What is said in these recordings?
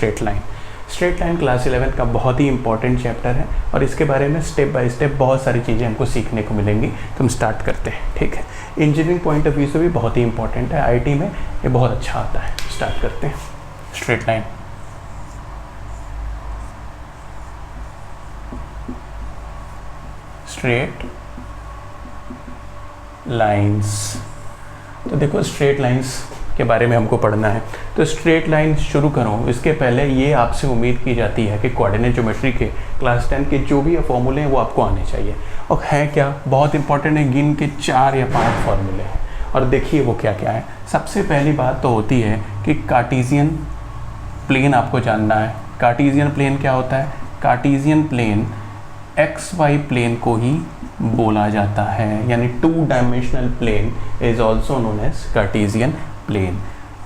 Straight line. Straight line class 11 का बहुत ही important chapter है और इसके बारे में स्टेप बाय स्टेप बहुत सारी चीज़ें हमको सीखने को मिलेंगी। तो हम स्टार्ट करते हैं, ठीक है। इंजीनियरिंग पॉइंट ऑफ व्यू से भी बहुत ही इंपॉर्टेंट है, आईटी में ये बहुत अच्छा आता है। स्टार्ट करते हैं। Straight line, straight lines. तो देखो स्ट्रेट लाइंस के बारे में हमको पढ़ना है। तो स्ट्रेट लाइन शुरू करूँ इसके पहले ये आपसे उम्मीद की जाती है कि कोऑर्डिनेट ज्योमेट्री के क्लास 10 के जो भी फॉर्मूले हैं वो आपको आने चाहिए। और है क्या, बहुत इंपॉर्टेंट है, गिन के 4 या 5 फॉर्मूले हैं और देखिए वो क्या क्या है। सबसे पहली बात तो होती है कि कार्टेशियन प्लेन आपको जानना है। कार्टेशियन प्लेन क्या होता है? कार्टेशियन प्लेन XY प्लेन को ही बोला जाता है, यानी 2 dimensional plane is also known as Cartesian plane.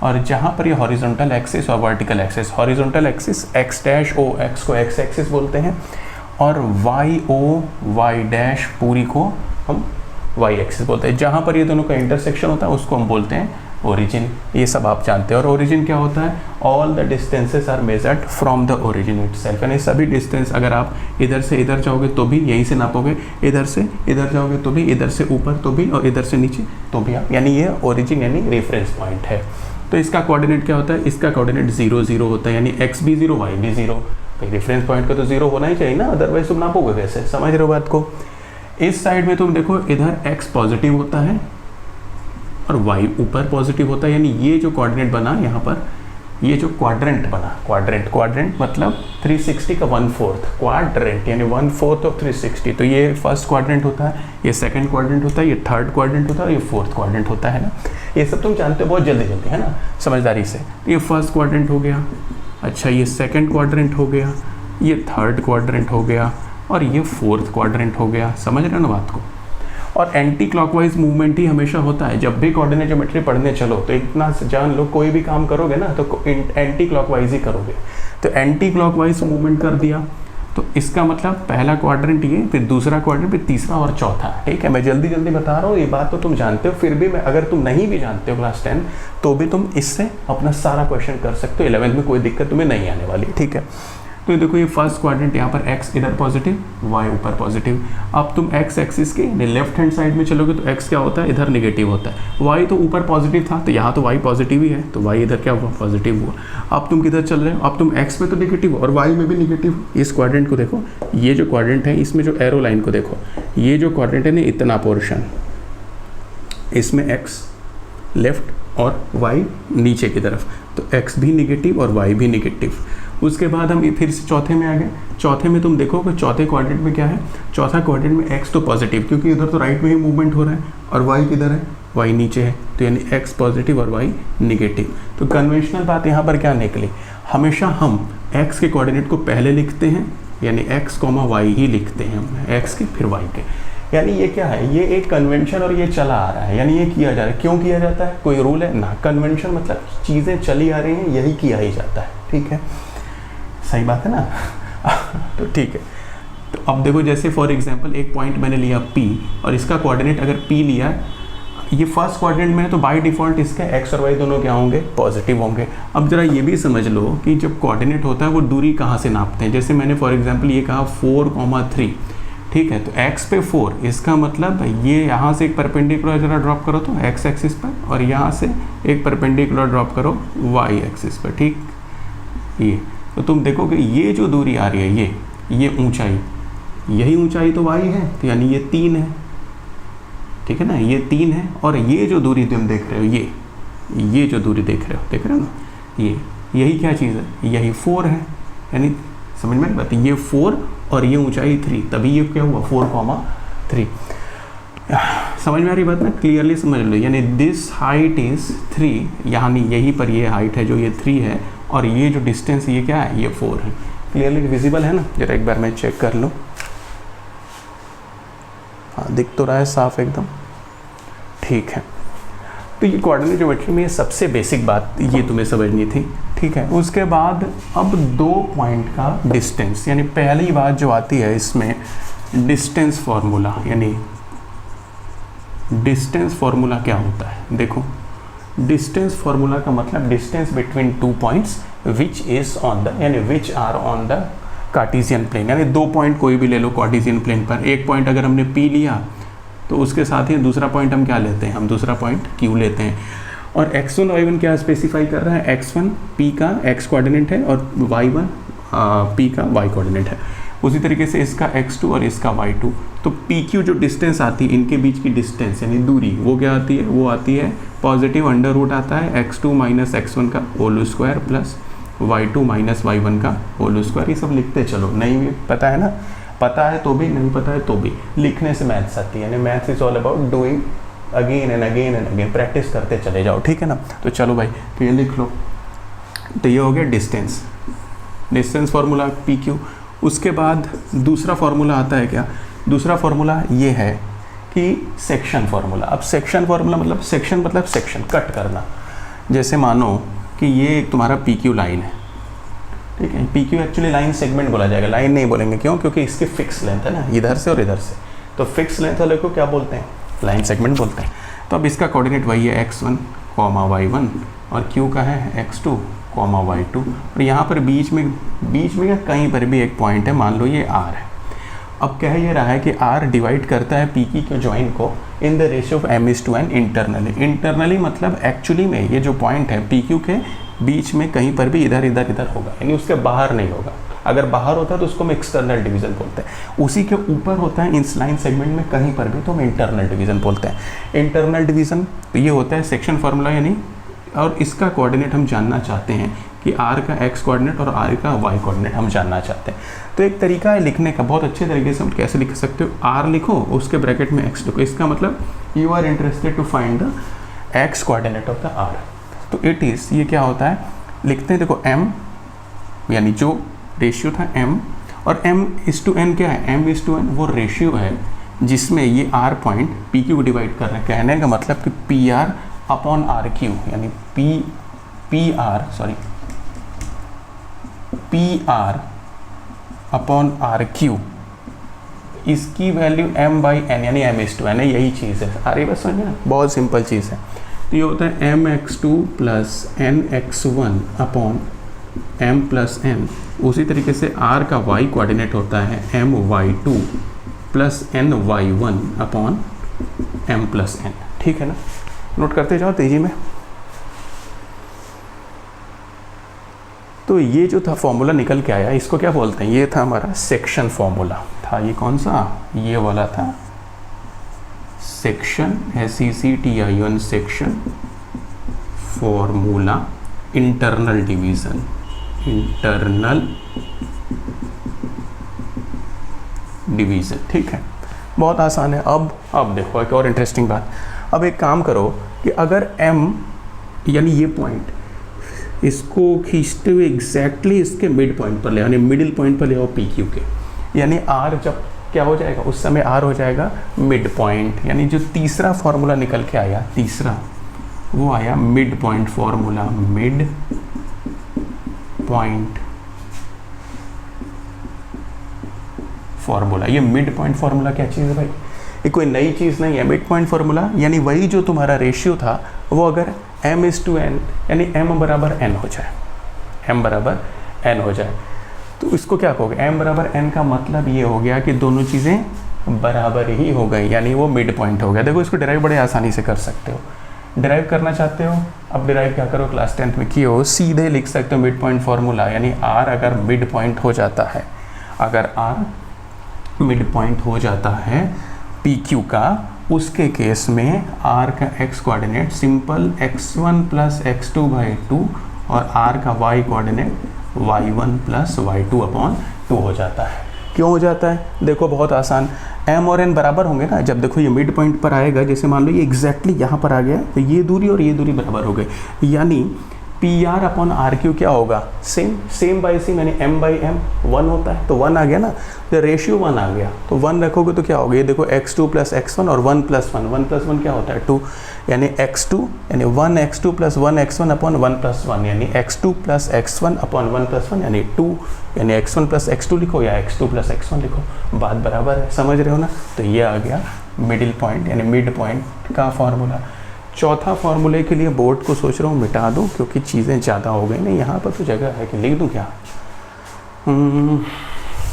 और जहाँ पर ये हॉरिजॉन्टल एक्सिस और vertical axis, horizontal axis x dash O, x को x एक्सिस बोलते हैं, और y o y डैश पूरी को हम y एक्सिस बोलते हैं। जहाँ पर ये दोनों का इंटरसेक्शन होता है उसको हम बोलते हैं ओरिजिन। ये सब आप जानते हैं। और ओरिजिन क्या होता है? All the distances are measured from the origin itself, यानी सभी डिस्टेंस अगर आप इधर से इधर जाओगे तो भी यहीं से नापोगे, इधर से इधर जाओगे तो भी, इधर से ऊपर तो भी, और इधर से नीचे तो भी आप, यानी ये ओरिजिन यानी रेफरेंस पॉइंट है। तो इसका कोऑर्डिनेट क्या होता है? इसका कोऑर्डिनेट 0 0 होता है, यानी x भी 0 y भी 0। भाई रेफरेंस पॉइंट का तो 0 होना ही चाहिए ना, अदरवाइज तुम नापोगे कैसे? समझ रहे हो बात को? इस साइड में तुम देखो इधर x पॉजिटिव होता है और y ऊपर पॉजिटिव होता है, यानी ये जो कोऑर्डिनेट बना यहाँ पर, ये जो क्वाड्रेंट बना, क्वाड्रेंट मतलब 360 का 1/4 क्वाड्रेंट, यानी 1/4 ऑफ 360। तो ये फर्स्ट क्वाड्रेंट होता है, ये सेकंड क्वाड्रेंट होता है, ये थर्ड क्वाड्रेंट होता है और ये फोर्थ क्वाड्रेंट होता है ना। ये सब तुम जानते हो बहुत जल्दी है ना, समझदारी से। ये फर्स्ट क्वाड्रेंट हो गया, अच्छा ये सेकंड क्वाड्रेंट हो गया, ये थर्ड क्वाड्रेंट हो गया और ये फोर्थ क्वाड्रेंट हो गया। समझ रहे हो ना बात को? और एंटी क्लॉकवाइज मूवमेंट ही हमेशा होता है। जब भी कोऑर्डिनेट ज्योमेट्री पढ़ने चलो तो इतना जान लो, कोई भी काम करोगे ना तो एंटी क्लॉकवाइज ही करोगे। तो एंटी क्लॉकवाइज मूवमेंट कर दिया तो इसका मतलब पहला क्वाड्रेंट ये, फिर दूसरा क्वाड्रेंट, फिर तीसरा और चौथा। ठीक है, मैं जल्दी जल्दी बता रहा हूँ, ये बात तो तुम जानते हो। फिर भी मैं, अगर तुम नहीं भी जानते हो क्लास 10 तो भी तुम इससे अपना सारा क्वेश्चन कर सकते हो। 11th में कोई दिक्कत तुम्हें नहीं आने वाली। ठीक है, तो देखो ये फर्स्ट क्वाड्रेंट यहाँ पर x इधर पॉजिटिव, y ऊपर पॉजिटिव। अब तुम x एक्सिस के लेफ्ट हैंड साइड में चलोगे तो x क्या होता है? इधर नेगेटिव होता है। y तो ऊपर पॉजिटिव था तो यहाँ तो y पॉजिटिव ही है, तो y इधर क्या हुआ? पॉजिटिव हुआ। अब तुम किधर चल रहे हो? अब तुम x में तो नेगेटिव और y में भी नेगेटिव। इस क्वाड्रेंट को देखो, ये जो क्वाड्रेंट है इसमें जो एरो लाइन को देखो, ये जो क्वाड्रेंट है ना, इतना पोर्शन, इसमें x लेफ्ट और y नीचे की तरफ, तो x भी नेगेटिव और y भी नेगेटिव। उसके बाद हम फिर से चौथे में आ गए। चौथे में तुम देखो कि चौथे क्वाड्रेंट में क्या है? चौथा क्वाड्रेंट में x तो पॉजिटिव, क्योंकि इधर तो राइट में ही मूवमेंट हो रहा है, और y किधर है? y नीचे है, तो यानी x पॉजिटिव और y नेगेटिव। तो कन्वेंशनल बात यहाँ पर क्या निकली? हमेशा हम x के कोऑर्डिनेट को पहले लिखते हैं, यानी x, y ही लिखते हैं हम, x के फिर y के। यानी ये क्या है? ये एक कन्वेंशन और ये चला आ रहा है, यानी ये किया जा रहा है। क्यों किया जाता है? कोई रूल है ना? कन्वेंशन मतलब चीज़ें चली आ रही हैं, यही किया ही जाता है। ठीक है, सही बात है ना? तो ठीक है, तो अब देखो जैसे फॉर एग्जांपल एक पॉइंट मैंने लिया P और इसका कोऑर्डिनेट अगर P लिया, ये फर्स्ट क्वाड्रेंट में है तो बाय डिफ़ॉल्ट इसके x और y दोनों क्या होंगे? पॉजिटिव होंगे। अब जरा ये भी समझ लो कि जब कोऑर्डिनेट होता है वो दूरी कहाँ से नापते हैं। जैसे मैंने फॉर एग्जांपल ये कहा 4,3, ठीक है, तो x पे 4, इसका मतलब ये यहाँ से एक परपेंडिकुलर जरा ड्रॉप करो तो x एक्सिस पर, और यहाँ से एक परपेंडिकुलर ड्रॉप करो y एक्सिस पर। ठीक, ये तो तुम देखोगे ये जो दूरी आ रही है, ये ऊंचाई, यही ऊंचाई तो y है, तो यानी ये 3 है। ठीक है ना, ये 3 है। और ये जो दूरी तुम देख रहे हो, ये जो दूरी देख रहे हो ना, यही क्या चीज़ है? यही 4 है। यानी समझ में बात, ये 4 और ये ऊंचाई 3, तभी ये क्या हुआ? 4,3। समझ में आ रही बात ना? क्लियरली समझ लो। यानी दिस हाइट इज 3, यानी यहीं पर ये हाइट है जो ये 3 है, और ये जो डिस्टेंस ये क्या है? ये 4 है। क्लियरली विजिबल है ना? जरा एक बार मैं चेक कर लूँ। हाँ, दिख तो रहा है साफ एकदम। ठीक है, तो ये कोऑर्डिनेट ज्योमेट्री में सबसे बेसिक बात ये तुम्हें समझनी थी। ठीक है, उसके बाद अब 2 पॉइंट का डिस्टेंस, यानी पहली बात जो आती है इसमें डिस्टेंस फार्मूला। यानी डिस्टेंस फार्मूला क्या होता है? देखो, डिस्टेंस फार्मूला का मतलब distance between 2 points which is on the यानी which are on the Cartesian plane, यानी 2 पॉइंट कोई भी ले लो कार्टेशियन प्लेन पर। एक पॉइंट अगर हमने P लिया तो उसके साथ ही दूसरा पॉइंट हम क्या लेते हैं, हम दूसरा पॉइंट Q लेते हैं। और x1 y1 क्या स्पेसिफाई कर रहा है, x1 P का x कोऑर्डिनेट है और y1 P का y कोऑर्डिनेट है। उसी तरीके से इसका x2 और इसका y2। तो PQ जो डिस्टेंस आती है, इनके बीच की डिस्टेंस यानी दूरी, वो क्या आती है, वो आती है पॉजिटिव अंडर रूट आता है x2 माइनस x1 का whole square plus y2 minus y1 का होल स्क्वायर। ये सब लिखते चलो, नहीं भी पता है ना, पता है तो भी, नहीं पता है तो भी, लिखने से मैथ्स आती है। यानी maths is all about doing again and again and again, practice करते चले जाओ, ठीक है ना। तो चलो भाई, तो ये लिख लो। तो ये हो गया डिस्टेंस, डिस्टेंस फार्मूला PQ। उसके बाद दूसरा फार्मूला आता है क्या, दूसरा फार्मूला ये है कि सेक्शन फार्मूला। अब सेक्शन फार्मूला मतलब सेक्शन कट करना। जैसे मानो कि ये एक तुम्हारा PQ लाइन है, ठीक है। PQ एक्चुअली लाइन सेगमेंट बोला जाएगा, लाइन नहीं बोलेंगे, क्यों, क्योंकि इसकी फिक्स लेंथ है ना, इधर से और इधर से। तो फिक्स लेंथ वाले को क्या बोलते हैं, लाइन सेगमेंट बोलते हैं। तो अब इसका कोऑर्डिनेट वही है x1, y1 और Q का है x2, y2। और यहाँ पर बीच में या कहीं पर भी एक पॉइंट है, मान लो ये R है। अब कह ये रहा है कि R डिवाइड करता है PQ के जॉइंट को in the ratio of m:n internally मतलब एक्चुअली में ये जो पॉइंट है PQ के बीच में कहीं पर भी इधर होगा, यानी उसके बाहर नहीं होगा। अगर बाहर होता है तो उसको हम एक्सटर्नल डिवीजन बोलते हैं। उसी के ऊपर होता है इस लाइन सेगमेंट में कहीं पर भी तो हम इंटरनल डिवीजन बोलते हैं। इंटरनल डिवीजन तो ये होता है सेक्शन फार्मूला यानी, और इसका कोऑर्डिनेट हम जानना चाहते हैं कि R का x कोऑर्डिनेट और R का y कोऑर्डिनेट हम जानना चाहते हैं। तो एक तरीका है लिखने का, बहुत अच्छे तरीके से हम कैसे लिख सकते हो, R लिखो उसके ब्रैकेट में x लिखो। इसका मतलब you are interested to find the x coordinate of the R। तो इट इज़, ये क्या होता है, लिखते हैं, देखो m यानी जो रेशियो था m, और m:n क्या है, m:n वो रेशियो है जिसमें ये R पॉइंट PQ को डिवाइड कर रहे हैं। कहने का मतलब कि PR अपॉन RQ यानी PR अपॉन RQ, इसकी वैल्यू m/n यानी m:n है, यही चीज़ है। आ रही बस समझ में, बहुत सिंपल चीज़ है। तो ये होता है mx2 plus nx1 upon m+n। उसी तरीके से R का y कोऑर्डिनेट होता है my2 plus ny1 upon m+n, ठीक है ना। नोट करते जाओ तेजी में। तो ये जो था फॉर्मूला निकल के आया, इसको क्या बोलते हैं, ये था हमारा सेक्शन फॉर्मूला था। ये कौन सा, ये वाला था section, SECTION section formula internal division, ठीक है, बहुत आसान है। अब देखो एक और इंटरेस्टिंग बात। अब एक काम करो कि अगर m यानी ये पॉइंट, इसको खींचते हुए एग्जैक्टली इसके मिड पॉइंट पर ले, यानी मिडिल पॉइंट पर ले आओ PQ के, यानी R जब क्या हो जाएगा, उस समय R हो जाएगा मिड पॉइंट। यानी जो तीसरा फॉर्मूला निकल के आया, तीसरा वो आया mid point formula, mid point formula. ये मिड पॉइंट फॉर्मूला क्या चीज़ है भाई, ये कोई नई चीज़ नहीं है। मिड पॉइंट फार्मूला यानी वही जो तुम्हारा रेशियो था वो अगर m:n यानी m बराबर n हो जाए, m बराबर n हो जाए, तो इसको क्या कहोगे, m बराबर n का मतलब ये हो गया कि दोनों चीज़ें बराबर ही हो गई, यानी वो मिड पॉइंट हो गया। देखो इसको डिराइव बड़े आसानी से कर सकते हो। डिराइव करना चाहते हो, अब डिराइव क्या करो, क्लास 10th में किए हो, सीधे लिख सकते हो मिड पॉइंट फार्मूला। यानी R अगर मिड पॉइंट हो जाता है, अगर R मिड पॉइंट हो जाता है PQ का, उसके केस में R का x coordinate simple x1 plus x2/2 और R का y coordinate y1 plus y2 upon 2 हो जाता है। क्यों हो जाता है, देखो बहुत आसान, m और n बराबर होंगे ना। जब देखो ये मिड पॉइंट पर आएगा, जैसे मान लो ये एग्जैक्टली यहाँ पर आ गया, तो ये दूरी और ये दूरी बराबर हो गई, यानी PR अपॉन RQ क्या होगा, सेम बाई सेम, यानी m/m 1 होता है, तो 1 आ गया ना, तो रेशियो 1 आ गया, तो 1 रखोगे तो क्या होगा, ये देखो x2 प्लस x1 और 1 प्लस 1 क्या होता है 2, यानी x2 यानी 1x2 plus 1x1 upon 1 plus 1, यानी x2 plus x1 upon 1 plus 1 यानी 2, यानी x1 प्लस x2 लिखो या x2 प्लस x1 लिखो, बात बराबर है, समझ रहे हो ना। तो ये आ गया मिडिल पॉइंट यानी मिड पॉइंट का फॉर्मूला। चौथा फॉर्मूले के लिए बोर्ड को सोच रहा हूँ मिटा दूँ, क्योंकि चीज़ें ज़्यादा हो गई। नहीं, यहाँ पर तो जगह है कि लिख दूँ क्या?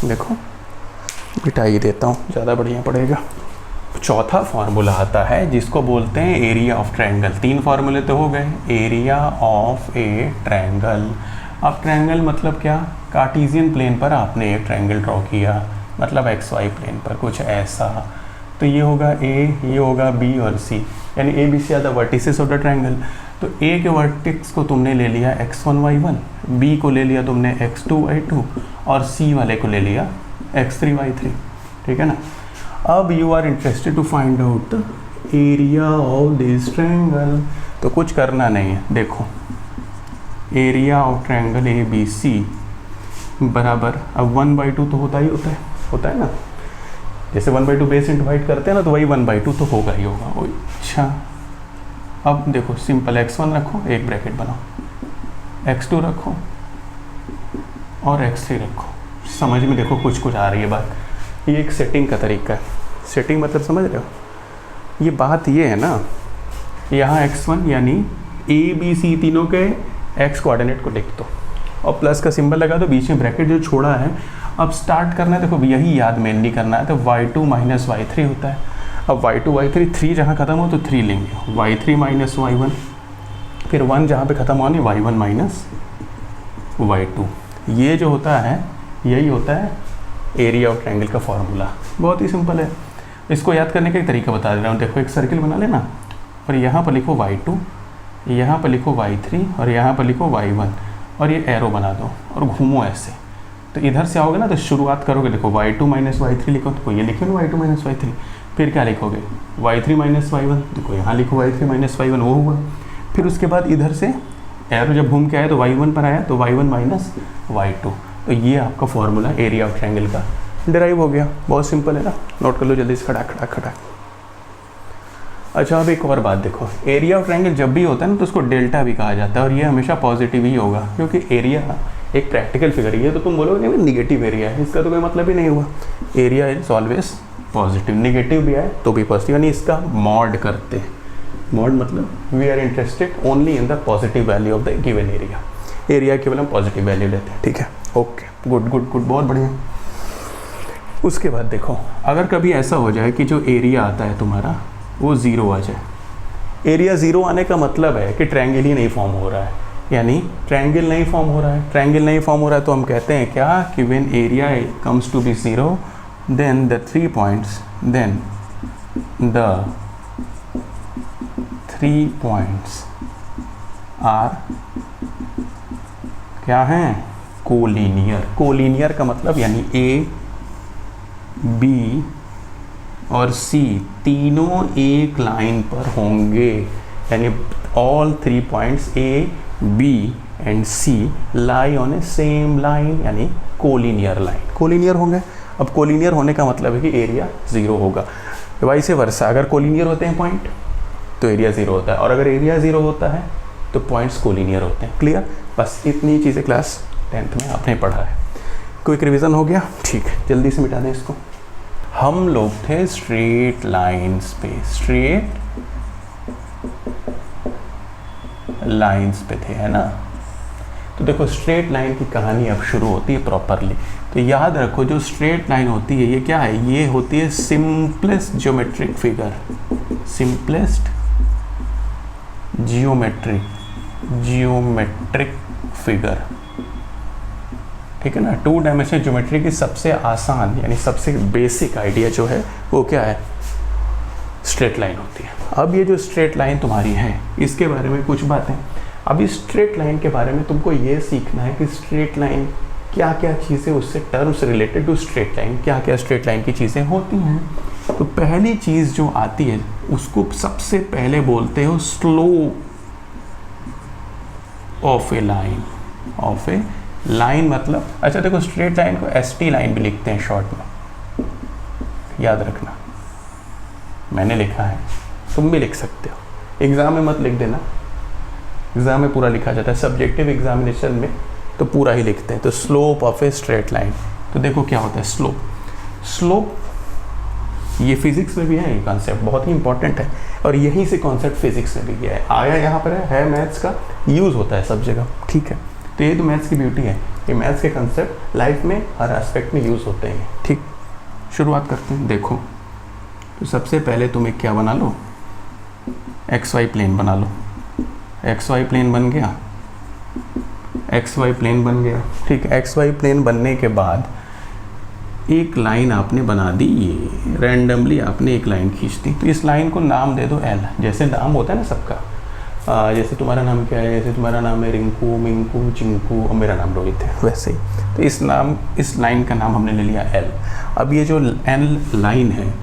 देखो मिटा ही देता हूँ, ज़्यादा बढ़िया पड़ेगा। चौथा फार्मूला आता है जिसको बोलते हैं एरिया ऑफ ट्रायंगल। 3 फार्मूले तो हो गए। Area of a triangle. अब ट्रायंगल मतलब क्या? कार्टेशियन प्लेन पर आपने एक ट्रायंगल ड्रॉ किया, मतलब XY प्लेन पर कुछ ऐसा। तो ये होगा A, ये होगा B और C, यानी A, B, C are the vertices of the triangle. तो A के वर्टिक्स को तुमने ले लिया x1, y1, B को ले लिया तुमने x2, y2 और C वाले को ले लिया x3, y3। ठीक है ना? अब you are interested to find out the area of this triangle. तो कुछ करना नहीं है, देखो एरिया ऑफ ट्रायंगल ABC बराबर, अब 1/2 तो होता है ना, जैसे 1/2 बेस डिवाइड करते हैं ना, तो वही 1/2 तो होगा ही होगा। अच्छा, अब देखो सिंपल x1 रखो, एक ब्रैकेट बनाओ, x2 रखो और x3 रखो। समझ में देखो कुछ आ रही है बात। ये एक सेटिंग का तरीका है। सेटिंग मतलब समझ रहे हो? ये बात ये है ना, यहाँ x1 यानी A, B, C तीनों के x कोऑर्डिनेट को लिख दो और प्लस का सिंबल लगा दो, बीच में ब्रैकेट जो छोड़ा है। अब स्टार्ट करना है, देखो यही याद मेनली करना है। तो y2 माइनस y3 होता है। अब y2 y3, 3 जहाँ ख़त्म हो तो 3 लेंगे, y3 माइनस y1, फिर 1 जहाँ पे ख़त्म होने y1 माइनस y2। ये जो होता है यही होता है एरिया ऑफ ट्रायंगल का फॉर्मूला। बहुत ही सिंपल है। इसको याद करने का एक तरीका बता दे रहा हूँ। देखो एक सर्किल बना लेना और यहाँ पर लिखो y2, यहाँ पर लिखो y3 और यहाँ पर लिखो y1 और ये एरो बना दो और घूमो ऐसे। तो इधर से आओगे ना तो शुरुआत करोगे, देखो y2 माइनस y3 लिखो, तो ये लिखे ना y2 माइनस y3। फिर क्या लिखोगे? y3 माइनस y1, देखो यहाँ लिखो y3 माइनस y1, वो हुआ। फिर उसके बाद इधर से एरो जब घूम के आया तो y1 पर आया, तो y1 माइनस y2। तो ये आपका फॉर्मूला एरिया ऑफ ट्रायंगल का डिराइव हो गया। बहुत सिंपल है ना, नोट कर लो जल्दी से, खड़ा। अच्छा, अब एक और बात देखो, एरिया ऑफ ट्रायंगल जब भी होता है ना तो उसको डेल्टा भी कहा जाता है और ये हमेशा पॉजिटिव ही होगा, क्योंकि एरिया एक प्रैक्टिकल फिगर है। तो तुम बोलोगे नहीं निगेटिव एरिया है, इसका तो कोई मतलब ही नहीं हुआ। Area is always positive, negative भी आए तो भी पॉजिटिव, यानी इसका मॉड करते हैं। मॉड मतलब we are interested only in the positive value of the given area. Area केवल हम पॉजिटिव वैल्यू लेते हैं। ठीक है, ओके, गुड, बहुत बढ़िया। उसके बाद देखो, अगर कभी ऐसा हो जाए कि जो एरिया आता है तुम्हारा वो 0 आ जाए। एरिया 0 आने का मतलब है कि ट्रायंगल ही नहीं फॉर्म हो रहा है, यानी ट्रायंगल नहीं फॉर्म हो रहा है। तो हम कहते हैं क्या कि when area comes to be 0 then the 3 points are क्या हैं? कोलिनियर का मतलब यानी A, B और C तीनों एक लाइन पर होंगे, यानी all 3 points A, B and C lie on A same line, यानी कोलिनियर लाइन। कोलिनियर होंगे। अब कोलिनियर होने का मतलब है कि एरिया 0 होगा। वैसे वर्षा, अगर कोलिनियर होते हैं पॉइंट तो एरिया 0 होता है, और अगर एरिया 0 होता है तो पॉइंट्स कोलिनियर होते हैं। क्लियर? बस इतनी चीज़ें क्लास 10th में आपने पढ़ा है। क्विक रिवीजन हो गया? ठीक है, जल्दी से मिटा दें इसको। हम लोग थे स्ट्रेट लाइंस पे, है ना? तो देखो स्ट्रेट लाइन की कहानी अब शुरू होती है प्रॉपरली। तो याद रखो जो स्ट्रेट लाइन होती है ये क्या है? ये होती है simplest geometric figure, simplest geometric figure. ठीक है ना? 2 डायमेंशनल ज्योमेट्री की सबसे आसान यानी सबसे बेसिक आइडिया जो है वो क्या है? स्ट्रेट लाइन होती है। अब ये जो स्ट्रेट लाइन तुम्हारी है इसके बारे में कुछ बातें। अब इस स्ट्रेट लाइन के बारे में तुमको ये सीखना है कि स्ट्रेट लाइन क्या क्या चीज़ें, उससे terms related to straight line क्या क्या स्ट्रेट लाइन की चीज़ें होती हैं। तो पहली चीज़ जो आती है उसको सबसे पहले बोलते हो स्लोप ऑफ ए लाइन। मतलब अच्छा देखो स्ट्रेट लाइन को ST लाइन भी लिखते हैं शॉर्ट में, याद रखना। मैंने लिखा है, तुम भी लिख सकते हो। एग्ज़ाम में मत लिख देना, एग्ज़ाम में पूरा लिखा जाता है, सब्जेक्टिव एग्जामिनेशन में तो पूरा ही लिखते हैं। तो slope of a straight line, तो देखो क्या होता है स्लोप ये फिजिक्स में भी है, ये कॉन्सेप्ट बहुत ही इंपॉर्टेंट है और यहीं से कॉन्सेप्ट फिजिक्स में भी गया है, आया यहाँ पर है मैथ्स का यूज़ होता है सब जगह, ठीक है। तो ये तो मैथ्स की ब्यूटी है, ये मैथ्स के कंसेप्ट लाइफ में हर एस्पेक्ट में यूज़ होते हैं, ठीक। शुरुआत करते हैं। देखो तो सबसे पहले तुम एक क्या बना लो, एक्स वाई प्लेन बना लो। एक्स वाई प्लेन बन गया, एक्स वाई प्लेन बन गया, ठीक है। एक्स वाई प्लेन बनने के बाद एक लाइन आपने बना दी, ये रैंडमली आपने एक लाइन खींच दी। तो इस लाइन को नाम दे दो एल, जैसे नाम होता है ना सबका, जैसे तुम्हारा नाम क्या है, जैसे तुम्हारा नाम है रिंकू, मिंकू, चिंकू और मेरा नाम रोहित है, वैसे ही। तो इस लाइन का नाम हमने ले लिया एल। अब ये जो एल लाइन है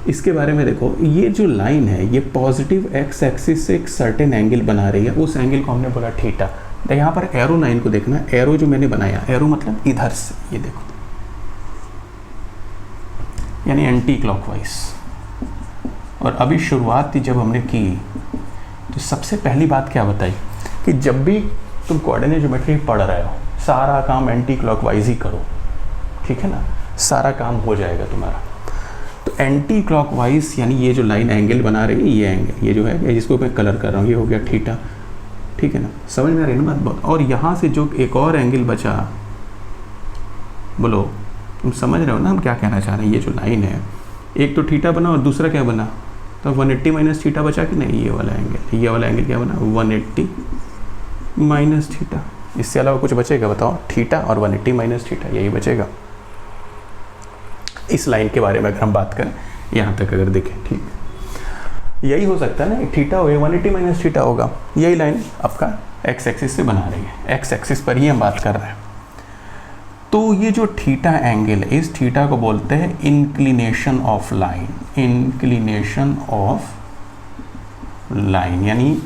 इसके बारे में देखो, ये जो लाइन है ये पॉजिटिव एक्स एक्सिस से एक सर्टेन एंगल बना रही है, उस एंगल को हमने बोला थीटा। तो यहाँ पर एरो लाइन को देखना, एरो जो मैंने बनाया, एरो मतलब इधर से, ये देखो, यानी एंटी क्लॉकवाइज। और अभी शुरुआत थी जब हमने की, तो सबसे पहली बात क्या बताई कि जब भी तुम कोऑर्डिनेट ज्योमेट्री पढ़ रहे हो सारा काम एंटी क्लॉकवाइज ही करो, ठीक है ना, सारा काम हो जाएगा तुम्हारा। तो एंटी क्लॉकवाइज यानी ये जो लाइन एंगल बना रही है, ये एंगल, ये जो है जिसको मैं कलर कर रहा हूँ, ये हो गया थीटा, ठीक है ना, समझ में आ रही है ना बात बहुत। और यहाँ से जो एक और एंगल बचा, बोलो तुम समझ रहे हो ना हम क्या कहना चाह रहे हैं। ये जो लाइन है, एक तो थीटा बना और दूसरा क्या बना, तो 180 माइनस थीटा बचा कि नहीं, ये वाला एंगल, ये वाला एंगल क्या बना, 180 माइनस थीटा। इससे अलावा कुछ बचेगा बताओ, थीटा और 180 माइनस थीटा, यही बचेगा। इस लाइन के बारे में अगर हम बात करें, यहाँ तक अगर देखें, ठीक, यही हो सकता है ना, थीटा हो 180 माइनस थीटा होगा, यही लाइन आपका एक्स एक्सिस से बना रही है, एक्स एक्सिस पर ही हम बात कर रहे हैं। तो ये जो थीटा एंगल है, इस थीटा को बोलते हैं inclination of line, inclination of line, यानी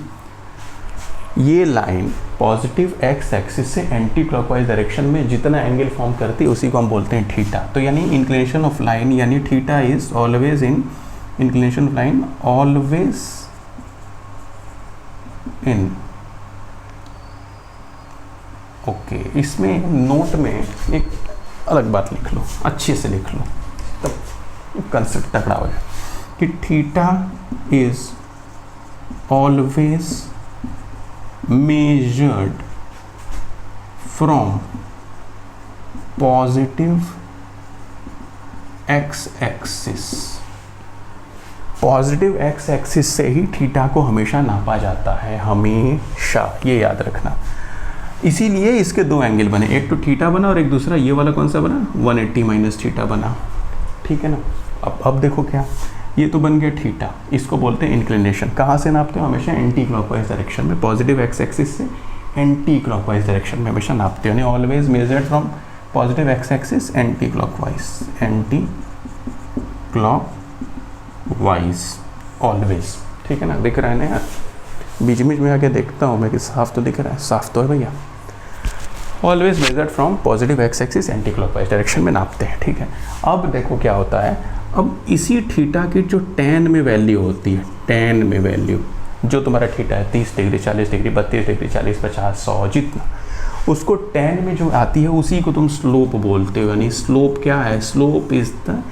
ये लाइन पॉजिटिव एक्स एक्सिस से एंटी क्लॉकवाइज डायरेक्शन में जितना एंगल फॉर्म करती है उसी को हम बोलते हैं थीटा। तो यानी इंक्लिनेशन ऑफ लाइन यानी theta is always in, inclination of line always in, okay. इसमें नोट में एक अलग बात लिख लो, अच्छे से लिख लो, तब कंसेप्ट तगड़ा हो जाए कि theta is always measured from positive x axis, positive x axis से ही थीटा को हमेशा नापा जाता है, हमेशा, ये याद रखना। इसीलिए इसके दो एंगल बने, एक तो थीटा बना और एक दूसरा ये वाला कौन सा बना, 180 माइनस थीटा बना, ठीक है ना। अब देखो क्या, ये तो बन गया थीटा, इसको बोलते हैं इंक्लिनेशन। कहाँ से नापते हो, हमेशा एंटी क्लॉकवाइज डायरेक्शन में, पॉजिटिव एक्स एक्सिस से एंटी क्लॉकवाइज डायरेक्शन में हमेशा नापते हो, यानी always measured from positive x axis anti clockwise, anti clockwise always, ठीक है ना। दिख रहा है ना यार, बीच बीच में आके देखता हूँ मैं कि साफ तो दिख रहा है, साफ तो है भैया। Always measured from positive x axis anti clockwise direction में नापते हैं, ठीक है। अब देखो क्या होता है, अब इसी थीटा की जो tan में वैल्यू होती है, tan में वैल्यू जो तुम्हारा थीटा है 30 डिग्री, 40 डिग्री, 32 डिग्री, 40, 50, 100 जितना, उसको tan में जो आती है उसी को तुम स्लोप बोलते हो। यानी स्लोप क्या है, slope is the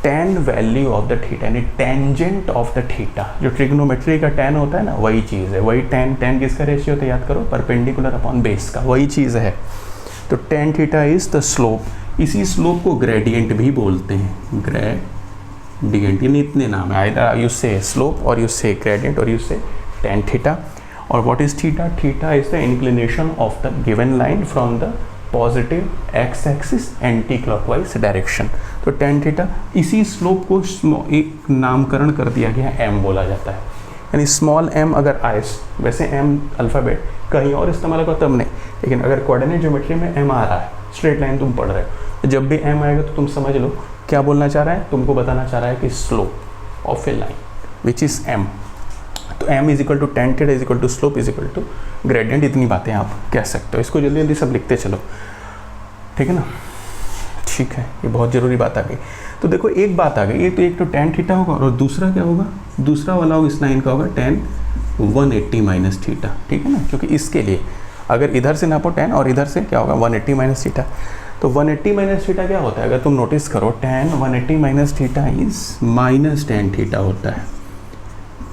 tan value of the theta, यानी टेंजेंट ऑफ द थीटा। जो ट्रिग्नोमेट्री का tan होता है ना, वही चीज़ है, वही tan किसका रेशियो होता है याद करो, परपेंडिकुलर अपॉन बेस का, वही चीज़ है। तो tan theta is the slope. इसी स्लोप को ग्रेडियंट भी बोलते हैं, ग्रेडियंट, यानी इतने नाम है, आइदर यू से स्लोप और यू से ग्रेडियंट और यू से tan थीटा। और what is theta, theta is the inclination of the given line from the positive x axis anti clockwise direction. तो tan थीटा, इसी स्लोप को एक नामकरण कर दिया गया, m बोला जाता है, यानी स्मॉल m अगर आए, वैसे m अल्फ़ाबेट कहीं और इस्तेमाल होगा तब नहीं, लेकिन अगर कोऑर्डिनेट ज्योमेट्री में m आ रहा है, स्ट्रेट लाइन तुम पढ़ रहे हो, तो जब भी m आएगा तो तुम समझ लो क्या बोलना चाह रहा है, तुमको बताना चाह रहा है कि slope of a line which is m। तो m is equal to tan theta is equal to slope is equal to gradient. इतनी बातें आप कह सकते हो, इसको जल्दी जल्दी सब लिखते चलो, ठीक है ना। ठीक है, ये बहुत ज़रूरी बात आ गई। तो देखो एक बात आ गई, एक तो tan थीटा होगा और दूसरा क्या होगा, दूसरा वाला होगा इस लाइन का होगा tan 180 माइनस थीटा, ठीक है ना। क्योंकि इसके लिए अगर इधर से नापो tan और इधर से क्या होगा 180 माइनस थीटा। तो 180 माइनस थीटा क्या होता है, अगर तुम नोटिस करो tan 180 minus theta is minus tan theta होता है।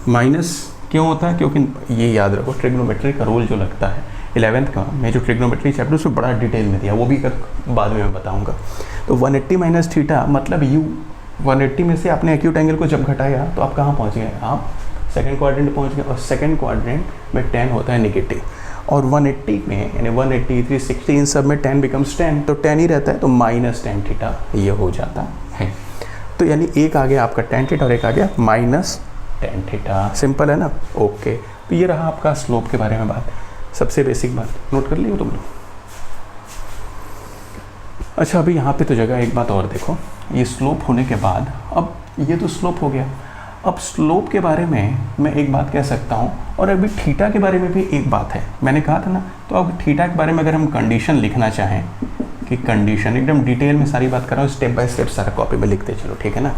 माइनस क्यों होता है, क्योंकि ये याद रखो ट्रिग्नोमेट्री का रूल जो लगता है 11th का, मैं जो ट्रिग्नोमेट्री चैप्टर उसमें बड़ा डिटेल में दिया, वो भी बाद में मैं बताऊंगा। तो 180 माइनस थीटा मतलब यू 180 में से आपने एक्यूट एंगल को जब घटाया तो आप कहाँ पहुँच गए, आप सेकंड क्वाड्रेंट पहुँच गए, और सेकंड क्वाड्रेंट में tan होता है नेगेटिव, और 180 में यानी 180 360 इन सब में tan बिकम्स tan, तो tan ही रहता है, तो माइनस tan थीटा ये हो जाता है। तो यानी एक आ गया आपका tan थीटा और एक आ गया माइनस tan थीटा, सिंपल है ना। ओके, तो ये रहा आपका स्लोप के बारे में बात, सबसे बेसिक बात नोट कर लियो तुम लोग। अच्छा, अभी यहाँ पे तो जगह एक बात और देखो, ये स्लोप होने के बाद अब ये तो स्लोप हो गया, अब स्लोप के बारे में मैं एक बात कह सकता हूँ, और अभी थीटा के बारे में भी एक बात है, मैंने कहा था ना। तो अब थीटा के बारे में अगर हम कंडीशन लिखना चाहें कि कंडीशन एकदम डिटेल में सारी बात कर रहा हूँ, स्टेप बाय स्टेप सारा कॉपी में लिखते चलो, ठीक है ना।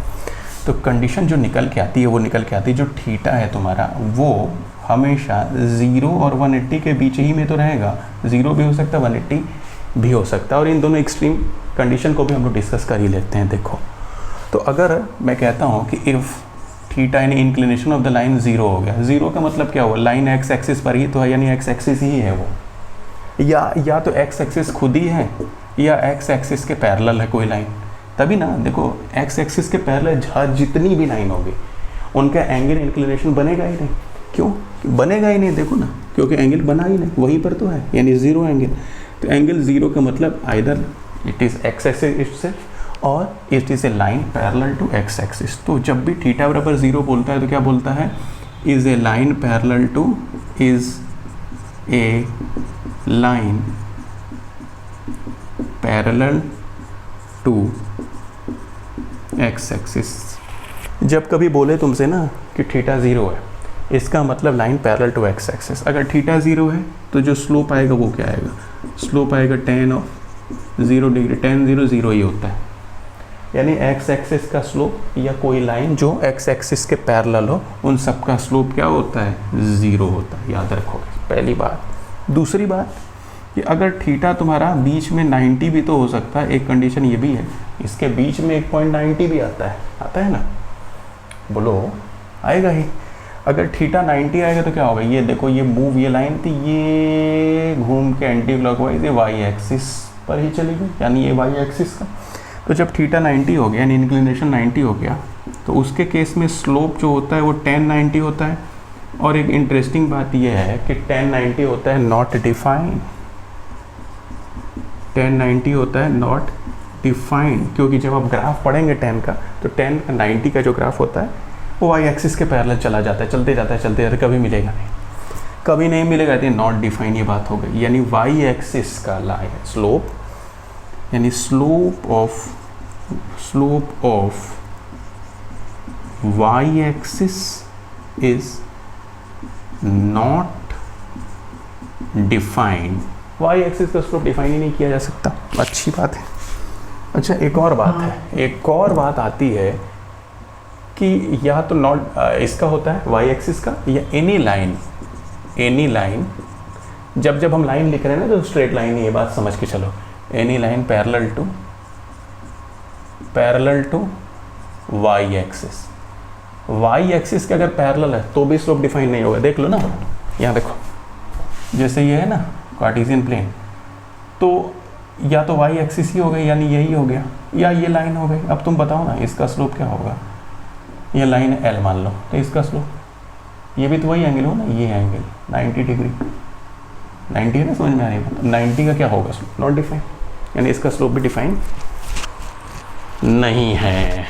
तो कंडीशन जो निकल के आती है वो निकल के आती है, जो थीटा है तुम्हारा वो हमेशा 0 और 180 के बीच ही में तो रहेगा, 0 भी हो सकता है 180 भी हो सकता है, और इन दोनों एक्सट्रीम कंडीशन को भी हम लोग डिस्कस कर ही लेते हैं। देखो, तो अगर मैं कहता हूँ कि इफ़ थीटा यानी इंक्लिनेशन ऑफ द लाइन 0 हो गया, 0 का मतलब क्या हुआ, लाइन एक्स एक्सिस पर ही तो है, यानी एक्स एक्सिस ही है वो, या तो एक्स एक्सिस खुद ही है या एक्स एक्सिस के पैरेलल है कोई लाइन, तभी ना। देखो एक्स एक्सिस के पैरेलल जितनी भी लाइन होगी उनका एंगल इंक्लिनेशन बनेगा ही नहीं, क्यों बनेगा ही नहीं, देखो ना, क्योंकि एंगल बना ही नहीं, वहीं पर तो है, यानी 0 एंगल। तो एंगल 0 का मतलब either it is x axis itself और it is a line parallel to x axis. तो जब भी थीटा बराबर 0 बोलता है तो क्या बोलता है, is a line parallel to, is a line parallel to x axis. जब कभी बोले तुमसे ना कि थीटा 0 है, इसका मतलब line parallel to x axis. अगर थीटा 0 है तो जो स्लोप आएगा वो क्या आएगा, स्लोप आएगा tan ऑफ 0 डिग्री, tan 0 0 ही होता है, यानी एक्स एक्सिस का स्लोप या कोई लाइन जो एक्स एक्सिस के पैरेलल हो उन सब का स्लोप क्या होता है, 0 होता है, याद रखो पहली बात। दूसरी बात कि अगर थीटा तुम्हारा बीच में 90 भी तो हो सकता है, एक कंडीशन ये भी है, इसके बीच में 1.90 भी आता है ना, बोलो आएगा ही। अगर थीटा 90 आएगा तो क्या होगा, ये देखो ये मूव, ये लाइन थी, ये घूम के एंटी क्लॉकवाइज ये वाई एक्सिस पर ही चली गई, यानी ये वाई एक्सिस का। तो जब थीटा 90 हो गया यानी इंक्लिनेशन 90 हो गया, तो उसके केस में स्लोप जो होता है वो tan 90 होता है। और एक इंटरेस्टिंग बात यह है कि tan 90 होता है नॉट डिफाइंड, tan 90 होता है नॉट डिफाइंड, क्योंकि जब आप ग्राफ पढ़ेंगे tan का, तो tan 90 का जो ग्राफ होता है वो वाई एक्सिस के पैरेलल चला जाता है, चलते जाता है, कभी मिलेगा नहीं, कभी नहीं मिलेगा, तो नॉट डिफाइंड ये बात हो गई। यानी वाई एक्सिस का लाइन स्लोप, यानी slope of y axis is not defined. Y axis का स्लोप डिफाइन ही नहीं किया जा सकता, अच्छी बात है। अच्छा, एक और बात है, एक और बात आती है कि या तो नॉट इसका होता है वाई एक्सिस का, या एनी लाइन, जब हम लाइन लिख रहे हैं ना तो स्ट्रेट लाइन, ये बात समझ के चलो, any line parallel to y axis. Y axis के अगर पैरेलल है तो भी स्लोप डिफाइन नहीं होगा, देख लो ना, यहाँ देखो, जैसे ये है ना कार्टेशियन प्लेन, तो या तो वाई एक्सिस ही हो गई, यानी यही हो गया, या ये लाइन हो गई। अब तुम बताओ ना इसका स्लोप क्या होगा, ये लाइन एल मान लो, तो इसका स्लोप, ये भी तो वही एंगल हो ना, ये एंगल 90 डिग्री, 90 है ना, समझ में आ रही है, 90 का क्या होगा स्लोप, नॉट डिफाइन, यानी इसका स्लोप भी डिफाइन नहीं है।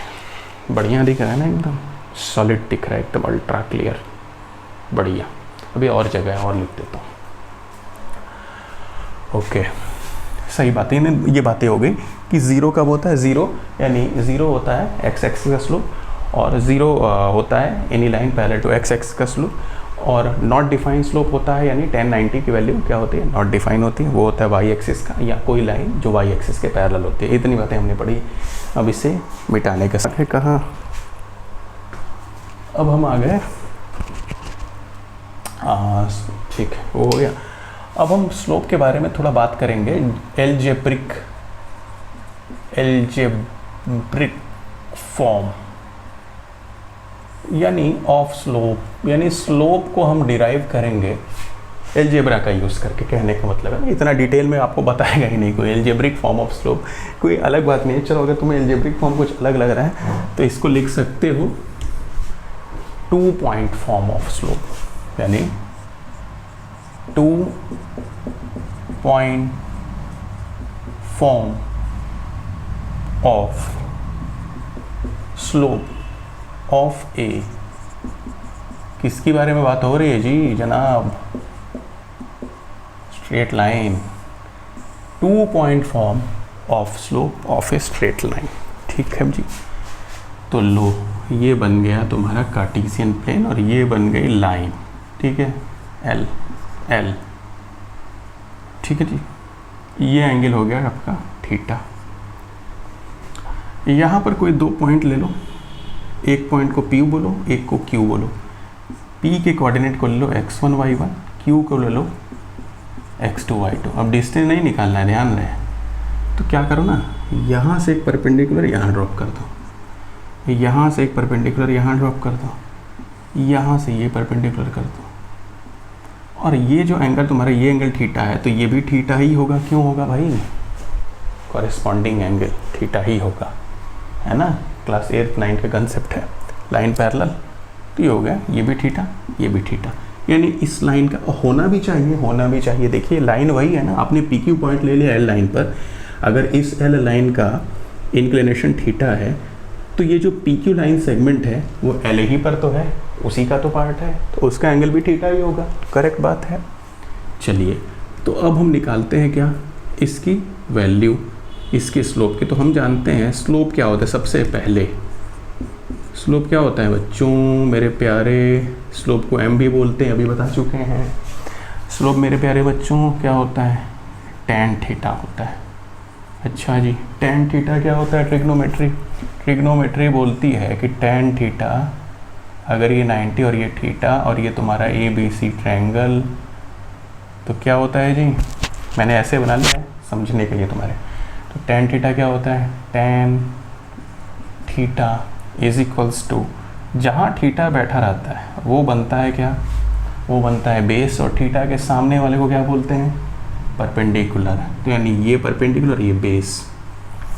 बढ़िया दिख रहा है ना, एकदम सॉलिड दिख रहा है, एकदम अल्ट्रा क्लियर, बढ़िया। अभी और जगह है और लिख देता हूँ। ओके, सही बात है, ये बातें हो गई कि 0 कब होता है, 0 यानी 0 होता है एक्स एक्सिस का स्लोप, और 0 होता है any line parallel to x axis का स्लोप, और नॉट डिफाइन स्लोप होता है, यानी tan 90 की वैल्यू क्या होती है, नॉट डिफाइन होती है, वो होता है वाई एक्सिस का, या कोई लाइन जो वाई एक्सिस के पैरेलल होती है। इतनी बातें हमने पढ़ी, अब इसे मिटाने का है कहाँ, अब हम आ गए, ठीक है वो हो गया। अब हम स्लोप के बारे में थोड़ा बात करेंगे एलजेब्रिक एल्जेब्रिक फॉर्म यानी ऑफ स्लोप, यानी स्लोप को हम डिराइव करेंगे एल्जेब्रा का यूज़ करके। कहने का मतलब है इतना डिटेल में आपको बताएगा ही नहीं कोई, एल्जेब्रिक फॉर्म ऑफ स्लोप कोई अलग बात नहीं है। चलो अगर तुम्हें एल्जेब्रिक फॉर्म कुछ अलग लग रहा है तो इसको लिख सकते हो 2 पॉइंट फॉर्म ऑफ स्लोप, यानी 2 point form of slope of a. किसकी बारे में बात हो रही है जी जनाब? Straight line, 2 point form of slope of a straight line. ठीक है जी, तो लो ये बन गया तुम्हारा कार्टेशियन प्लेन और ये बन गई लाइन। ठीक है, एल एल। ठीक है जी, ये एंगल हो गया आपका थीटा। यहाँ पर कोई 2 पॉइंट ले लो, एक पॉइंट को P बोलो, एक को Q बोलो। P के कोऑर्डिनेट को ले लो x1 y1, Q को ले लो x2 y2। अब डिस्टेंस नहीं निकालना है, ध्यान रहे। तो क्या करो ना, यहाँ से एक परपेंडिकुलर यहाँ ड्रॉप कर दो, यहाँ से एक परपेंडिकुलर यहाँ ड्रॉप कर दो, यहाँ से ये परपेंडिकुलर कर दो, और ये जो एंगल तुम्हारा ये एंगल थीटा है तो ये भी थीटा ही होगा। क्यों होगा भाई? कॉरेस्पॉन्डिंग एंगल थीटा ही होगा, है ना। क्लास 8 9 का कंसेप्ट है, लाइन पैरेलल। तो ये हो गया, ये भी थीटा, ये भी थीटा, यानी इस लाइन का होना भी चाहिए। देखिए लाइन वही है ना, आपने PQ पॉइंट ले लिया एल लाइन पर। अगर इस एल लाइन का इंक्लिनेशन थीटा है तो ये जो PQ लाइन सेगमेंट है वो एल ही पर तो है, उसी का तो पार्ट है, तो उसका एंगल भी थीटा ही होगा। करेक्ट बात है। चलिए, तो अब हम निकालते हैं क्या, इसकी वैल्यू, इसके स्लोप की। तो हम जानते हैं स्लोप क्या होता है। सबसे पहले स्लोप क्या होता है बच्चों मेरे प्यारे? स्लोप को m भी बोलते हैं, अभी बता चुके हैं। स्लोप मेरे प्यारे बच्चों क्या होता है? tan थीटा होता है। अच्छा जी, tan थीटा क्या होता है? ट्रिग्नोमेट्री बोलती है कि tan थीटा, अगर ये 90 और ये थीटा और ये तुम्हारा ABC ट्रायंगल, तो क्या होता है जी? मैंने ऐसे बना लिया है समझने के लिए तुम्हारे। तो tan थीटा क्या होता है? tan theta is equals to, जहाँ थीटा बैठा रहता है वो बनता है क्या? वो बनता है बेस, और थीटा के सामने वाले को क्या बोलते हैं? परपेंडिकुलर। तो यानी ये परपेंडिकुलर, ये बेस।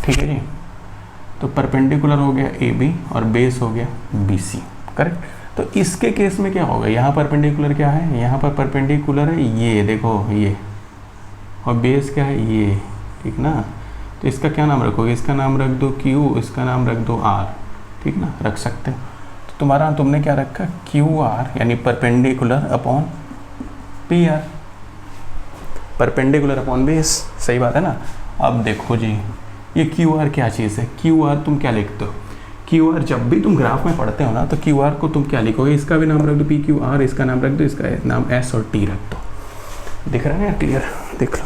ठीक है जी, तो परपेंडिकुलर हो गया AB और बेस हो गया BC। करेक्ट। तो इसके केस में क्या होगा? यहाँ परपेंडिकुलर क्या है? यहाँ पर परपेंडिकुलर है ये, देखो ये, और बेस क्या है? ये। ठीक ना। तो इसका क्या नाम रखोगे? इसका नाम रख दो Q, इसका नाम रख दो R। ठीक ना, रख सकते हो। तो तुम्हारा तुमने क्या रखा? QR यानी perpendicular upon PR, perpendicular upon base. सही बात है ना। अब देखो जी, ये QR क्या चीज़ है? QR तुम क्या लिखते हो? QR जब भी तुम ग्राफ में पढ़ते हो ना, तो QR को तुम क्या लिखोगे? इसका भी नाम रख दो PQR, इसका नाम रख दो, इसका नाम S और T रख दो। दिख रहा है ना क्लियर? देख लो,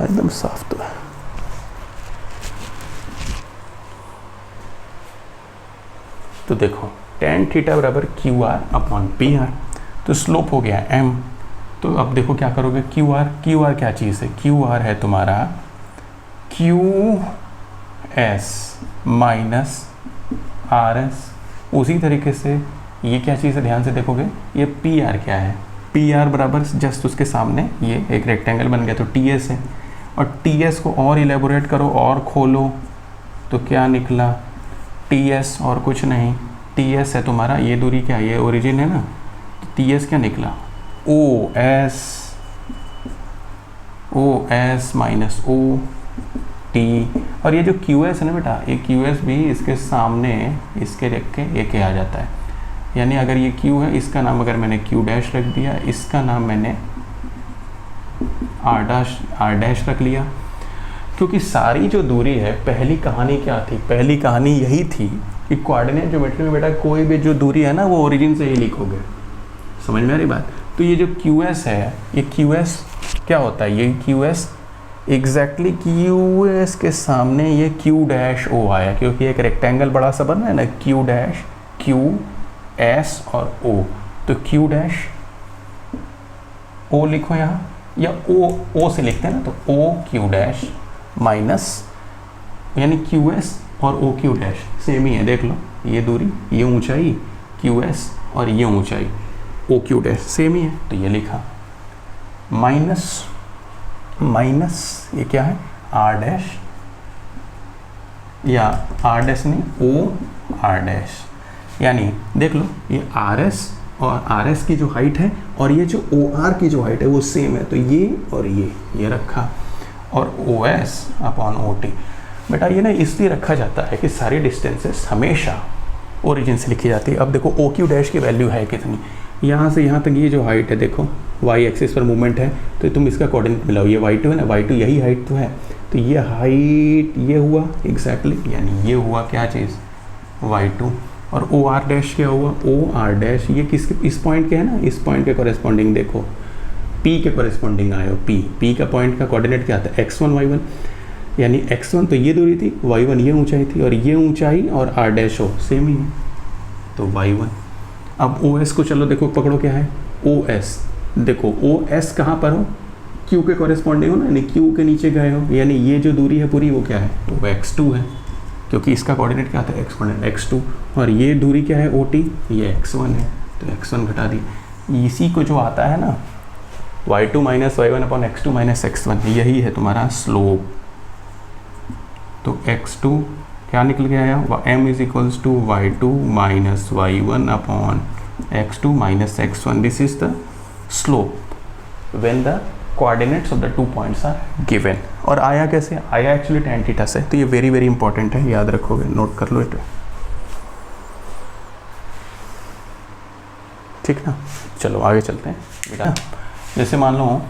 एकदम साफ तो है। तो देखो tan थीटा बराबर QR अपॉन PR, तो स्लोप हो गया m। तो अब देखो क्या करोगे? QR क्या चीज़ है? QR है तुम्हारा QS माइनस RS। उसी तरीके से ये क्या चीज़ है? ध्यान से देखोगे, ये PR क्या है? PR बराबर जस्ट उसके सामने ये एक रेक्टेंगल बन गया, तो TS है। और TS को और इलेबोरेट करो और खोलो तो क्या निकला? TS और कुछ नहीं, TS है तुम्हारा, ये दूरी क्या है? ये ओरिजिन है ना, तो TS क्या निकला? OS minus OT। और ये जो QS है ना बेटा, ये QS भी इसके सामने इसके रख के एक आ जाता है। यानी अगर ये Q है, इसका नाम अगर मैंने Q डैश रख दिया, इसका नाम मैंने R डैश रख लिया। क्योंकि सारी जो दूरी है, पहली कहानी क्या थी? पहली कहानी यही थी कि कोऑर्डिनेट ज्योमेट्री में बेटा कोई भी जो दूरी है ना, वो ओरिजिन से ही लिखोगे। समझ में आ रही बात? तो ये जो QS है, ये QS क्या होता है? ये QS एग्जैक्टली QS के सामने ये Q डैश O आया, क्योंकि एक रेक्टेंगल बड़ा सा बना है ना, Q डैश Q S और O। तो Q डैश O लिखो यहाँ, या ओ से लिखते हैं ना, तो ओ क्यू डैश माइनस, यानी क्यू एस और ओ क्यू डैश सेम ही है, देख लो ये दूरी, ये ऊंचाई क्यू एस और ये ऊंचाई ओ क्यू डैश सेम ही है, तो ये लिखा माइनस माइनस ये क्या है आर डैश, या आर डैश नहीं ओ आर डैश, यानी देख लो ये आर एस और आर एस की जो हाइट है और ये जो ओ आर की जो हाइट है वो सेम है, तो ये और ये रखा, और O S upon O T. बेटा ये ना इसलिए रखा जाता है कि सारी डिस्टेंसेस हमेशा ओरिजिन से लिखी जाती है। अब देखो ओ क्यू डैश की वैल्यू है कितनी, यहाँ से यहाँ तक ये जो हाइट है देखो वाई एक्सिस पर मूवमेंट है, तो तुम इसका कोऑर्डिनेट मिलाओ, ये y2 है ना, y2 यही हाइट तो है, तो ये हाइट ये हुआ एग्जैक्टली, यानी ये हुआ क्या चीज़ y2, और ओ आर डैश क्या हुआ ओ आर डैश, ये किसके इस पॉइंट के है ना, इस पॉइंट के कॉरेस्पॉन्डिंग देखो P के कॉरेस्पॉन्डिंग आए हो, P का पॉइंट का कोऑर्डिनेट क्या था x1 y1, यानी x1 तो ये दूरी थी, y1 ये ऊंचाई थी, और ये ऊंचाई और r डैश हो सेम ही है, तो y1। अब OS को चलो देखो पकड़ो क्या है OS, देखो OS कहाँ पर हो Q के कॉरेस्पॉन्डिंग हो ना, यानी Q के नीचे गए हो, यानी ये जो दूरी है पूरी वो क्या है वो x2 है, क्योंकि इसका कोऑर्डिनेट क्या था x2, और ये दूरी क्या है OT, ये x1 है, तो x1 घटा दी, इसी को जो आता है ना y2 minus y1 upon x2 minus x1, यही है तुम्हारा स्लोप। तो x2 क्या निकल के आया m is equals to y2 minus y1 upon x2 minus x1, this is the slope when the coordinates of the 2 points are given. और आया कैसे, आया एक्चुअली tan थीटा से, तो ये वेरी वेरी इंपॉर्टेंट है, याद रखोगे, नोट कर लो इट, ठीक ना। चलो आगे चलते हैं बेटा, जैसे मान लो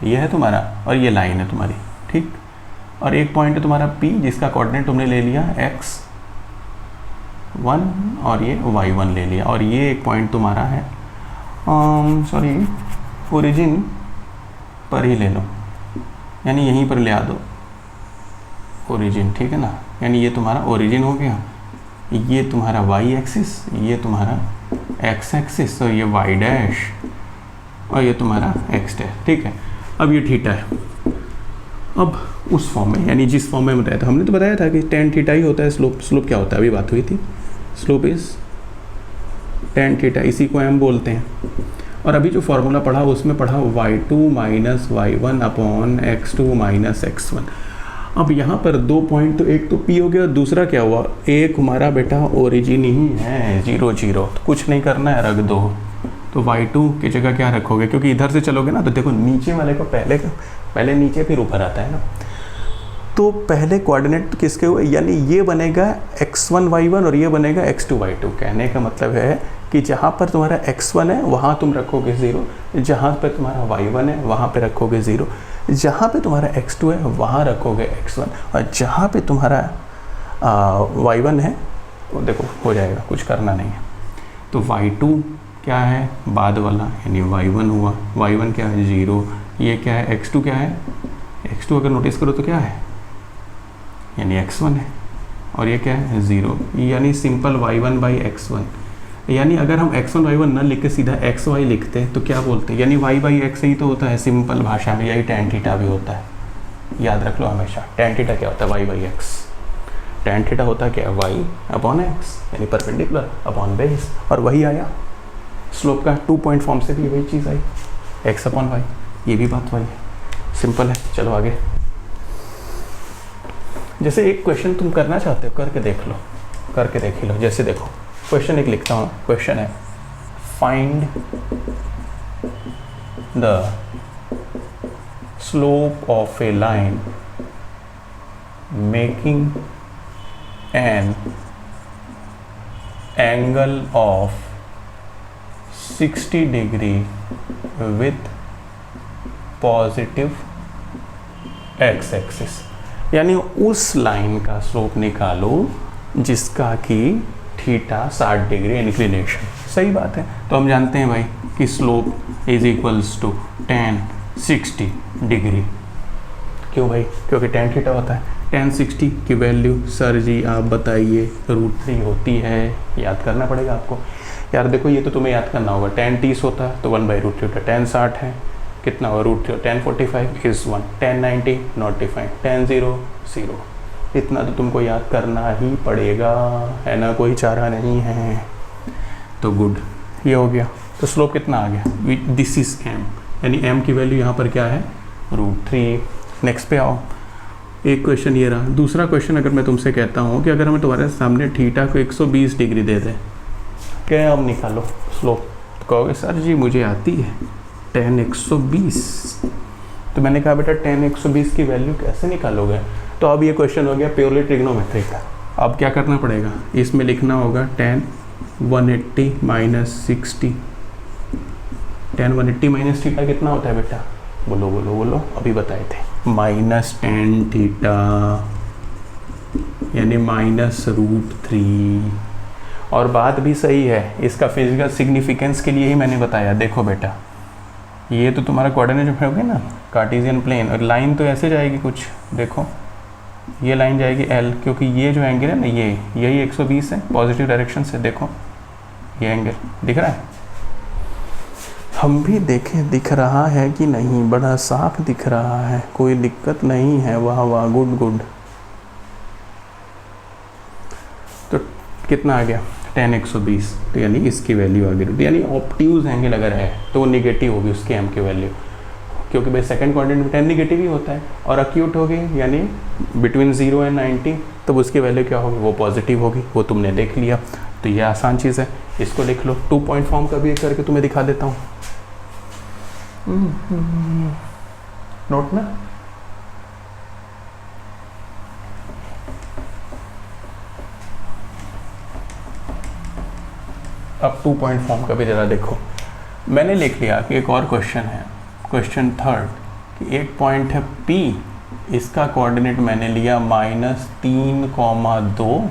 ये है तुम्हारा और ये लाइन है तुम्हारी, ठीक, और एक पॉइंट है तुम्हारा P जिसका कोऑर्डिनेट तुमने ले लिया x1 और ये y1 ले लिया, और ये एक पॉइंट तुम्हारा है सॉरी ओरिजिन पर ही ले लो, यानी यहीं पर ले आ दो ओरिजिन, ठीक है ना, यानी ये तुम्हारा ओरिजिन हो गया, ये तुम्हारा y एक्सिस, ये तुम्हारा x एक्सिस, और ये y डैश, और ये तुम्हारा x डैश, ठीक है। अब ये थीटा है, अब उस फॉर्म में, यानी जिस फॉर्म में बताया था, हमने तो बताया था कि tan थीटा ही होता है स्लोप, स्लोप क्या होता है अभी बात हुई थी, स्लोप इज tan थीटा, इसी को m बोलते हैं। और अभी जो फॉर्मूला पढ़ा उसमें पढ़ा y2 minus y1 upon x2 minus x1। अब यहाँ पर 2 पॉइंट, तो एक तो P हो गया, दूसरा क्या हुआ, एक हमारा बेटा ओरिजिन ही है 0 0, तो कुछ नहीं करना है, रख दो, तो y2 की जगह क्या रखोगे, क्योंकि इधर से चलोगे ना तो देखो नीचे वाले को पहले नीचे फिर ऊपर आता है ना, तो पहले कोऑर्डिनेट किसके हुए, यानी ये बनेगा x1 y1 और ये बनेगा x2 y2। कहने का मतलब है कि जहाँ पर तुम्हारा x1 है वहाँ तुम रखोगे 0, जहाँ पर तुम्हारा y1 है वहाँ पे रखोगे 0, जहाँ पे तुम्हारा x2 है वहाँ रखोगे x1, और जहाँ पे तुम्हारा y1 है वो देखो हो जाएगा, कुछ करना नहीं है। तो y2 क्या है बाद वाला, यानी y1 हुआ, y1 क्या है 0, ये क्या है x2 क्या है, x2 अगर नोटिस करो तो क्या है, यानी x1 है, और ये क्या है 0, यानी सिंपल y1 बाई x1, यानी अगर हम x1 y1 ना लिख के सीधा xy लिखते हैं तो क्या बोलते हैं, यानी y बाई x ही तो होता है सिंपल भाषा में, यही tan थीटा भी होता है, याद रख लो हमेशा। tan थीटा क्या होता है y by x, tan theta होता है क्या y अपॉन x, यानी परपेंडिकुलर अपॉन बेस, और वही आया स्लोप का 2 पॉइंट फॉर्म से भी वही चीज़ आई x अपॉन y, ये भी बात वही है, सिंपल है। चलो आगे, जैसे एक क्वेश्चन तुम करना चाहते हो करके देख लो, करके देख लो, जैसे देखो क्वेश्चन एक लिखता हूँ, क्वेश्चन है find the slope of a line making an angle of 60 degree with positive x axis, यानी उस लाइन का स्लोप निकालो जिसका कि थीटा 60 डिग्री इंक्लिनेशन। सही बात है, तो हम जानते हैं भाई कि slope is equals to tan 60 degree. क्यों भाई, क्योंकि tan थीटा होता है। tan 60 की वैल्यू सर जी आप बताइए, √3 होती है, याद करना पड़ेगा आपको। यार देखो ये तो तुम्हें याद करना होगा, tan 30 होता है तो 1/√3 होता है, tan 60 है कितना होगा रूट 3, 1045 इज 1, 1090 नॉट डिफाइंड, 10 0, इतना तो तुमको याद करना ही पड़ेगा, है ना, कोई चारा नहीं है। तो गुड, ये हो गया। तो स्लोप कितना आ गया, दिस इज m, यानी m की वैल्यू यहाँ पर क्या है, रूट 3। नेक्स्ट पे आओ, एक क्वेश्चन ये रहा। दूसरा क्वेश्चन अगर मैं तुमसे कहता हूँ कि अगर हमें तुम्हारे सामने थीटा को 120 डिग्री दे दे, क्या अब निकालो स्लोप, तो कहोगे सर जी मुझे आती है tan 120। तो मैंने कहा बेटा tan 120 की वैल्यू कैसे निकालोगे। तो अब ये क्वेश्चन हो गया प्योरली ट्रिग्नोमेट्रिक का। अब क्या करना पड़ेगा, इसमें लिखना होगा tan 180 minus 60। tan 180 minus theta कितना होता है बेटा, बोलो बोलो बोलो, अभी बताए थे, माइनस tan थीटा यानी माइनस रूट 3। और बात भी सही है, इसका फिजिकल सिग्निफिकेंस के लिए ही मैंने बताया। देखो बेटा, ये तो तुम्हारा कोऑर्डिनेट हो गया ना, कार्टेशियन प्लेन, और लाइन तो ऐसे जाएगी कुछ, देखो ये लाइन जाएगी L, क्योंकि ये जो एंगल है ना, ये यही 120 है पॉजिटिव डायरेक्शन से। देखो ये एंगल दिख रहा है, हम भी देखें दिख रहा है कि नहीं, बड़ा साफ दिख रहा है, कोई दिक्कत नहीं है, वाह वाह, गुड गुड। तो कितना आ गया tan 120, तो यानी इसकी वैल्यू आ गई, यानी ऑब्ट्यूज एंगल अगर है तो वो निगेटिव होगी उसकी m की वैल्यू, क्योंकि भाई सेकंड क्वाड्रेंट में tan निगेटिव ही होता है। और अक्यूट होगी यानी बिटवीन 0 एंड 90, तब उसकी वैल्यू क्या होगी, वो पॉजिटिव होगी, वो तुमने देख लिया। तो ये आसान चीज़ है, इसको लिख लो। 2 पॉइंट फॉर्म का भी एक करके तुम्हें दिखा देता हूँ, नोट ना। अब 2 पॉइंट फॉर्म का भी ज़रा देखो। मैंने लिख लिया कि एक और क्वेश्चन है, क्वेश्चन थर्ड, कि एक पॉइंट है P, इसका कोऑर्डिनेट मैंने लिया -3,2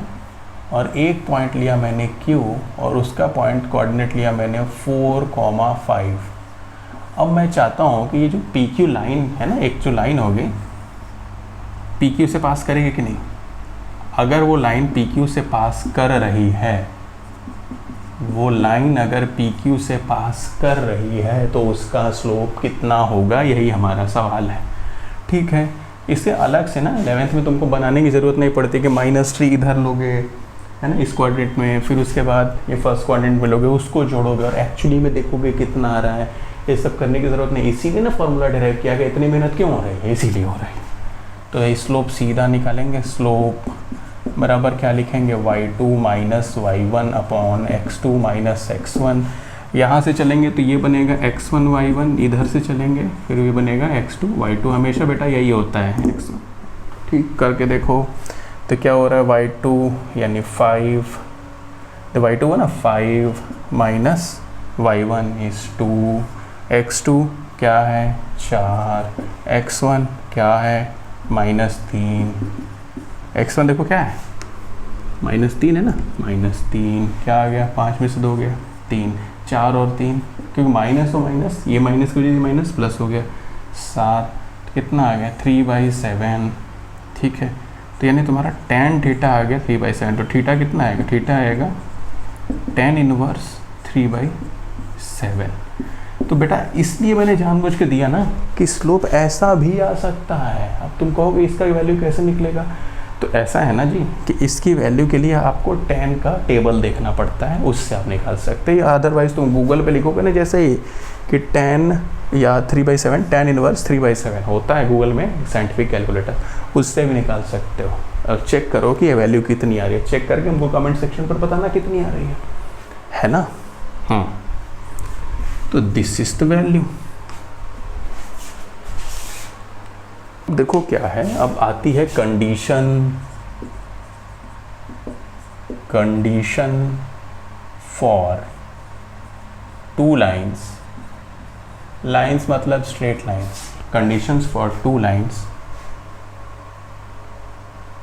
और एक पॉइंट लिया मैंने Q और उसका पॉइंट कोऑर्डिनेट लिया मैंने 4,5। अब मैं चाहता हूँ कि ये जो PQ लाइन है ना, एक जो लाइन होगी PQ से पास करेगी कि नहीं। अगर वो लाइन PQ से पास कर रही है, वो लाइन अगर PQ से पास कर रही है तो उसका स्लोप कितना होगा, यही हमारा सवाल है। ठीक है, इससे अलग से ना 11th में तुमको बनाने की ज़रूरत नहीं पड़ती कि -3 इधर लोगे, है ना, इस क्वाड्रेंट में, फिर उसके बाद ये फर्स्ट क्वाड्रेंट में लोगे, उसको जोड़ोगे और एक्चुअली में देखोगे कितना आ रहा है। ये सब करने की ज़रूरत नहीं, इसीलिए ना फॉर्मूला डिराइव किया गया। इतनी मेहनत क्यों हो रही है, इसीलिए हो रही है। तो ये स्लोप सीधा निकालेंगे, स्लोप बराबर क्या लिखेंगे, y2 minus y1 upon x2 minus x1। यहाँ से चलेंगे तो ये बनेगा x1 y1, इधर से चलेंगे फिर ये बनेगा x2 y2। हमेशा बेटा यही होता है x1। ठीक करके देखो तो क्या हो रहा है, y2 यानी 5, तो y2 हुआ ना 5 माइनस y1 इज़ 2, x2 क्या है 4, x1 क्या है -3, x1 देखो क्या है -3 है ना, -3 क्या आ गया, 5 में से 2 गया 3, 4 और 3, क्योंकि माइनस और माइनस, ये माइनस की वजह से माइनस प्लस हो गया 7, कितना आ गया 3/7। ठीक है, तो यानी तुम्हारा tan थीटा आ गया 3/7। तो थीटा कितना आएगा, थीटा आएगा tan इनवर्स 3/7। तो बेटा इसलिए मैंने जानबूझ के दिया ना कि स्लोप ऐसा भी आ सकता है। अब तुम कहोगे इसका वैल्यू कैसे निकलेगा, तो ऐसा है ना जी कि इसकी वैल्यू के लिए आपको tan का टेबल देखना पड़ता है, उससे आप निकाल सकते हैं। अदरवाइज तुम गूगल पे लिखोगे ना जैसे ही कि tan या 3/7, tan इनवर्स 3/7 होता है गूगल में साइंटिफिक कैलकुलेटर, उससे भी निकाल सकते हो। और चेक करो कि ये वैल्यू कितनी आ रही है, चेक करके हमको कमेंट सेक्शन पर बताना कितनी आ रही है ना। हाँ, तो दिस इज द वैल्यू। देखो क्या है, अब आती है कंडीशन फॉर 2 लाइन्स, लाइन्स मतलब straight lines, conditions for 2 lines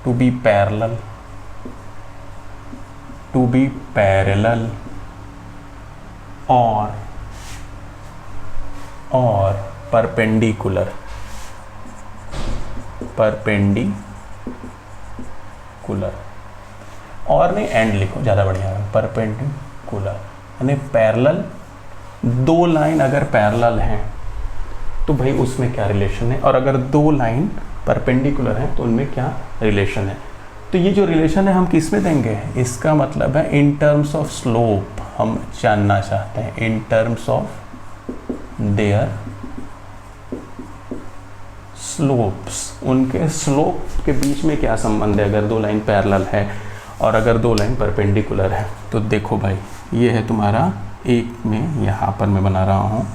to be parallel और परपेंडिकुलर और नहीं एंड लिखो ज़्यादा बढ़िया है, परपेंडिकुलर यानी पैरेलल। 2 लाइन अगर पैरेलल हैं तो भाई उसमें क्या रिलेशन है, और अगर दो लाइन परपेंडिकुलर हैं तो उनमें क्या रिलेशन है। तो ये जो रिलेशन है हम किस में देंगे, इसका मतलब है इन टर्म्स ऑफ स्लोप हम जानना चाहते हैं, in terms of their slopes, उनके स्लोप के बीच में क्या संबंध है अगर दो लाइन पैरेलल है और अगर दो लाइन परपेंडिकुलर है। तो देखो भाई ये है तुम्हारा एक में, यहाँ पर मैं बना रहा हूँ,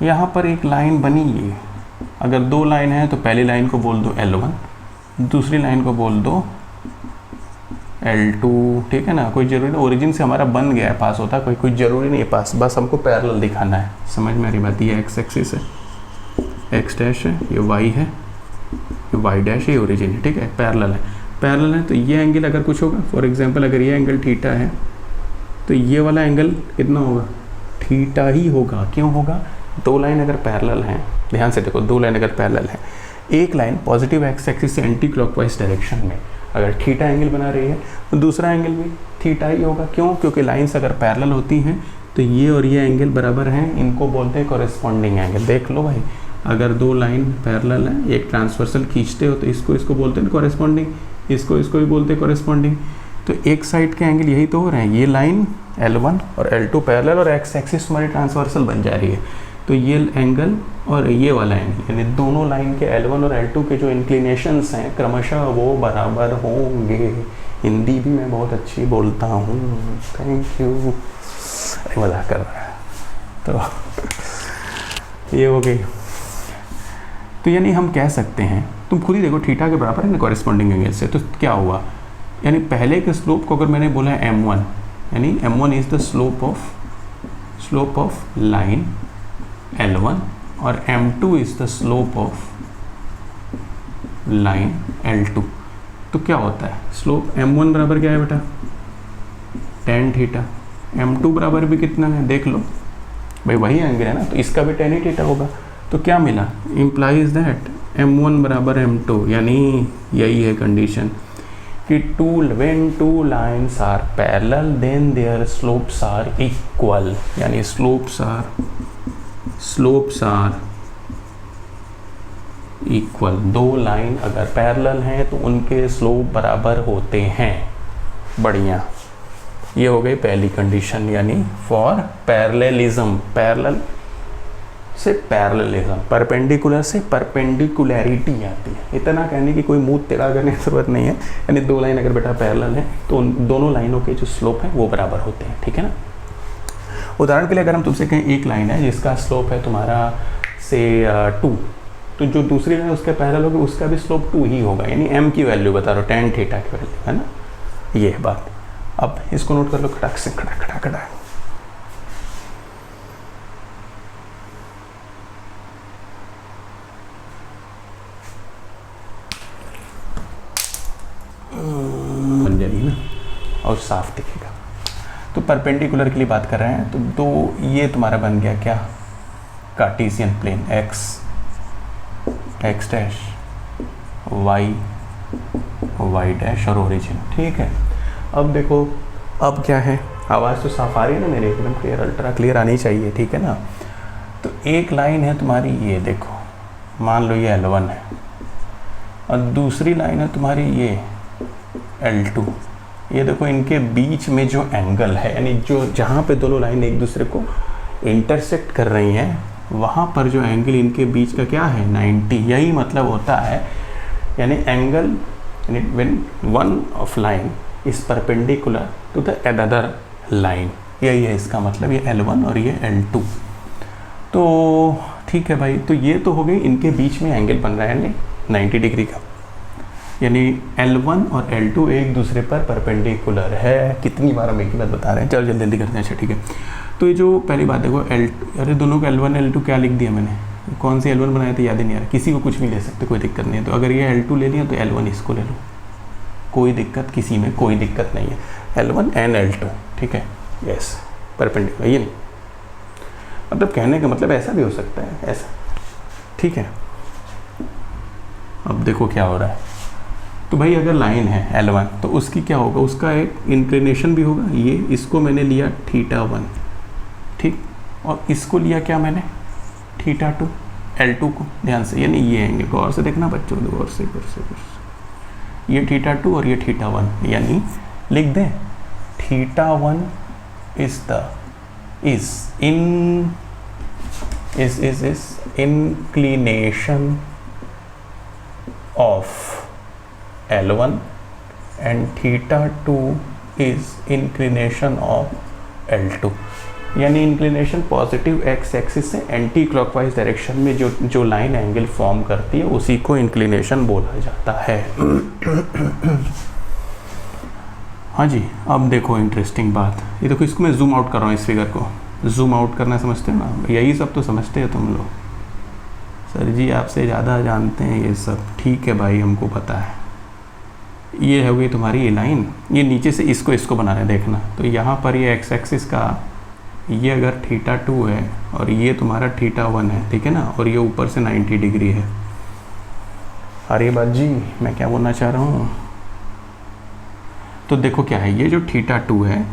यहाँ पर एक लाइन बनी, ये अगर दो लाइन है तो पहली लाइन को बोल दो L1, दूसरी लाइन को बोल दो L2, ठीक है ना। कोई ज़रूरी नहीं ओरिजिन से हमारा बन गया है पास होता, कोई ज़रूरी नहीं है पास, बस हमको पैरेलल दिखाना है। समझ में आ रही बात, ये एक्स एक्सिस है, एक्स डैश है, ये वाई है, ये वाई डैश है, ये ओरिजिन है, ठीक है, पैरेलल है। पैरेलल है तो ये एंगल अगर कुछ होगा, फॉर एग्जांपल अगर ये एंगल थीटा है तो ये वाला एंगल कितना होगा, थीटा ही होगा। क्यों होगा, दो लाइन अगर पैरेलल हैं, ध्यान से देखो, दो लाइन अगर पैरेलल है, एक लाइन पॉजिटिव एक्स एक्सिस से एंटी क्लॉकवाइज डायरेक्शन में अगर थीटा एंगल बना रही है तो दूसरा एंगल भी थीटा ही होगा। क्यों, क्योंकि लाइंस अगर पैरेलल होती हैं तो ये और ये एंगल बराबर हैं, इनको बोलते हैं कॉरेस्पॉन्डिंग एंगल। देख लो भाई, अगर दो लाइन पैरेलल है, एक ट्रांसवर्सल खींचते हो तो इसको बोलते हैं कॉरेस्पॉन्डिंग, इसको भी बोलते हैं कॉरेस्पॉन्डिंग। तो एक साइड के एंगल यही तो हो रहे हैं, ये लाइन L1 और L2 पैरेलल और एक्स एक्सिस हमारी ट्रांसवर्सल बन जा रही है, तो ये एंगल और ये वाला एंगल यानी दोनों लाइन के L1 और L2 के जो इंक्लिनेशंस हैं क्रमशः वो बराबर होंगे। हिंदी भी मैं बहुत अच्छी बोलता हूँ, थैंक यू। अरे मजाक कर रहा है। तो ये हो गई। तो यानी हम कह सकते हैं, तुम खुद ही देखो थीटा के बराबर है ना कॉरेस्पॉन्डिंग एंगल से, तो क्या हुआ, यानी पहले के स्लोप को अगर मैंने बोला है M1, यानी M1 is the slope of line L1 और M2 is the slope of line L2। तो क्या होता है, स्लोप M1 बराबर क्या है बेटा, tan थीटा, M2 बराबर भी कितना है देख लो भाई, वही एंगल है ना, तो इसका भी tan ही थीटा होगा। तो क्या मिला, इम्प्लाइज दैट M1 बराबर M2, यानी यही है कंडीशन कि when two lines are parallel then their slopes are equal, यानी slopes are equal। दो लाइन अगर पैरेलल हैं तो उनके स्लोप बराबर होते हैं। बढ़िया, ये हो गई पहली कंडीशन, यानी फॉर पैरेललिज्म, पैरेलल से पैरेललिज्म, परपेंडिकुलर से परपेंडिकुलैरिटी आती है। इतना कहने की कोई मुंह टेढ़ा करने की जरूरत नहीं है, यानी दो लाइन अगर बेटा पैरेलल है तो उन दोनों लाइनों के जो स्लोप है वो बराबर होते हैं, ठीक है ना। उदाहरण के लिए अगर हम तुमसे कहें एक लाइन है जिसका स्लोप है तुम्हारा से 2, तो जो दूसरी लाइन उसके पैरेलल होगी उसका भी स्लोप 2 ही होगा, यानी m की वैल्यू बता रहा हूँ, tan थीटा की वैल्यू, है ना, ये बात। अब इसको नोट कर लो, खटाक से खड़ा। बन जाएगी ना और साफ दिखेगा। तो परपेंडिकुलर के लिए बात कर रहे हैं, तो दो ये तुम्हारा बन गया क्या, Cartesian plane, x dash, y dash और ओरिजिन, ठीक है। अब देखो, अब क्या है, आवाज़ तो साफ आ रही है ना मेरे, एकदम क्लियर, अल्ट्रा क्लियर आनी चाहिए, ठीक है ना। तो एक लाइन है तुम्हारी, ये देखो, मान लो ये L1 है और दूसरी लाइन है तुम्हारी ये L2। ये देखो, इनके बीच में जो एंगल है, यानी जो जहाँ पे दोनों लाइन एक दूसरे को इंटरसेक्ट कर रही हैं, वहाँ पर जो एंगल इनके बीच का क्या है, 90। यही मतलब होता है, यानी एंगल, यानी when one of line is perpendicular to the other line, यही है इसका मतलब, ये L1 और ये L2। तो ठीक है भाई, तो ये तो हो गई, इनके बीच में एंगल बन रहा है यानी 90 डिग्री का, यानी L1 और L2 एक दूसरे पर परपेंडिकुलर है। कितनी बार हम एक ही बात बता रहे हैं, चलो जल्दी करते हैं। अच्छा ठीक है, तो ये जो पहली बात देखो, अरे दोनों को L1 L2 क्या लिख दिया मैंने, कौन सी L1 बनाया था याद ही नहीं आ रहा, किसी को कुछ भी ले सकते, कोई दिक्कत नहीं है। तो अगर ये L2 ले लिया तो L1 इसको ले लो, कोई दिक्कत, किसी में कोई दिक्कत नहीं है, L1 एंड L2, ठीक है, यस, परपेंडिकुलर। ये नहीं मतलब कहने का मतलब ऐसा भी हो सकता है, ऐसा, ठीक है। अब देखो क्या हो रहा है, तो भाई अगर लाइन है L1 तो उसकी क्या होगा, उसका एक इंक्लिनेशन भी होगा, ये इसको मैंने लिया θ1, ठीक, और इसको लिया क्या मैंने थीटा टू L2 को ध्यान से, यानी ये एंगल, गौर से देखना बच्चों, गौर से, ये थीटा टू और ये थीटा वन, यानी लिख दें theta one is inclination of L1 and theta 2 is inclination of L2, यानी इंक्लिनेशन पॉजिटिव एक्स एक्सिस से एंटी क्लॉकवाइज डायरेक्शन में जो लाइन एंगल फॉर्म करती है उसी को इंक्लिनेशन बोला जाता है। हाँ जी, अब देखो इंटरेस्टिंग बात, ये देखो, इसको मैं जूम आउट कर रहा हूँ, इस फिगर को जूम आउट करना समझते हो ना, यही सब तो समझते हो तुम लोग। सर जी आपसे ज़्यादा जानते हैं ये सब, ठीक है भाई, हमको पता है। ये हो गई तुम्हारी ये लाइन, ये नीचे से इसको बना रहे, देखना, तो यहाँ पर ये एक्स एक्सिस का ये अगर थीटा 2 है और ये तुम्हारा थीटा 1 है, ठीक है ना, और ये ऊपर से 90 डिग्री है। अरे बात जी, मैं क्या बोलना चाह रहा हूँ, तो देखो क्या है, ये जो थीटा 2 है,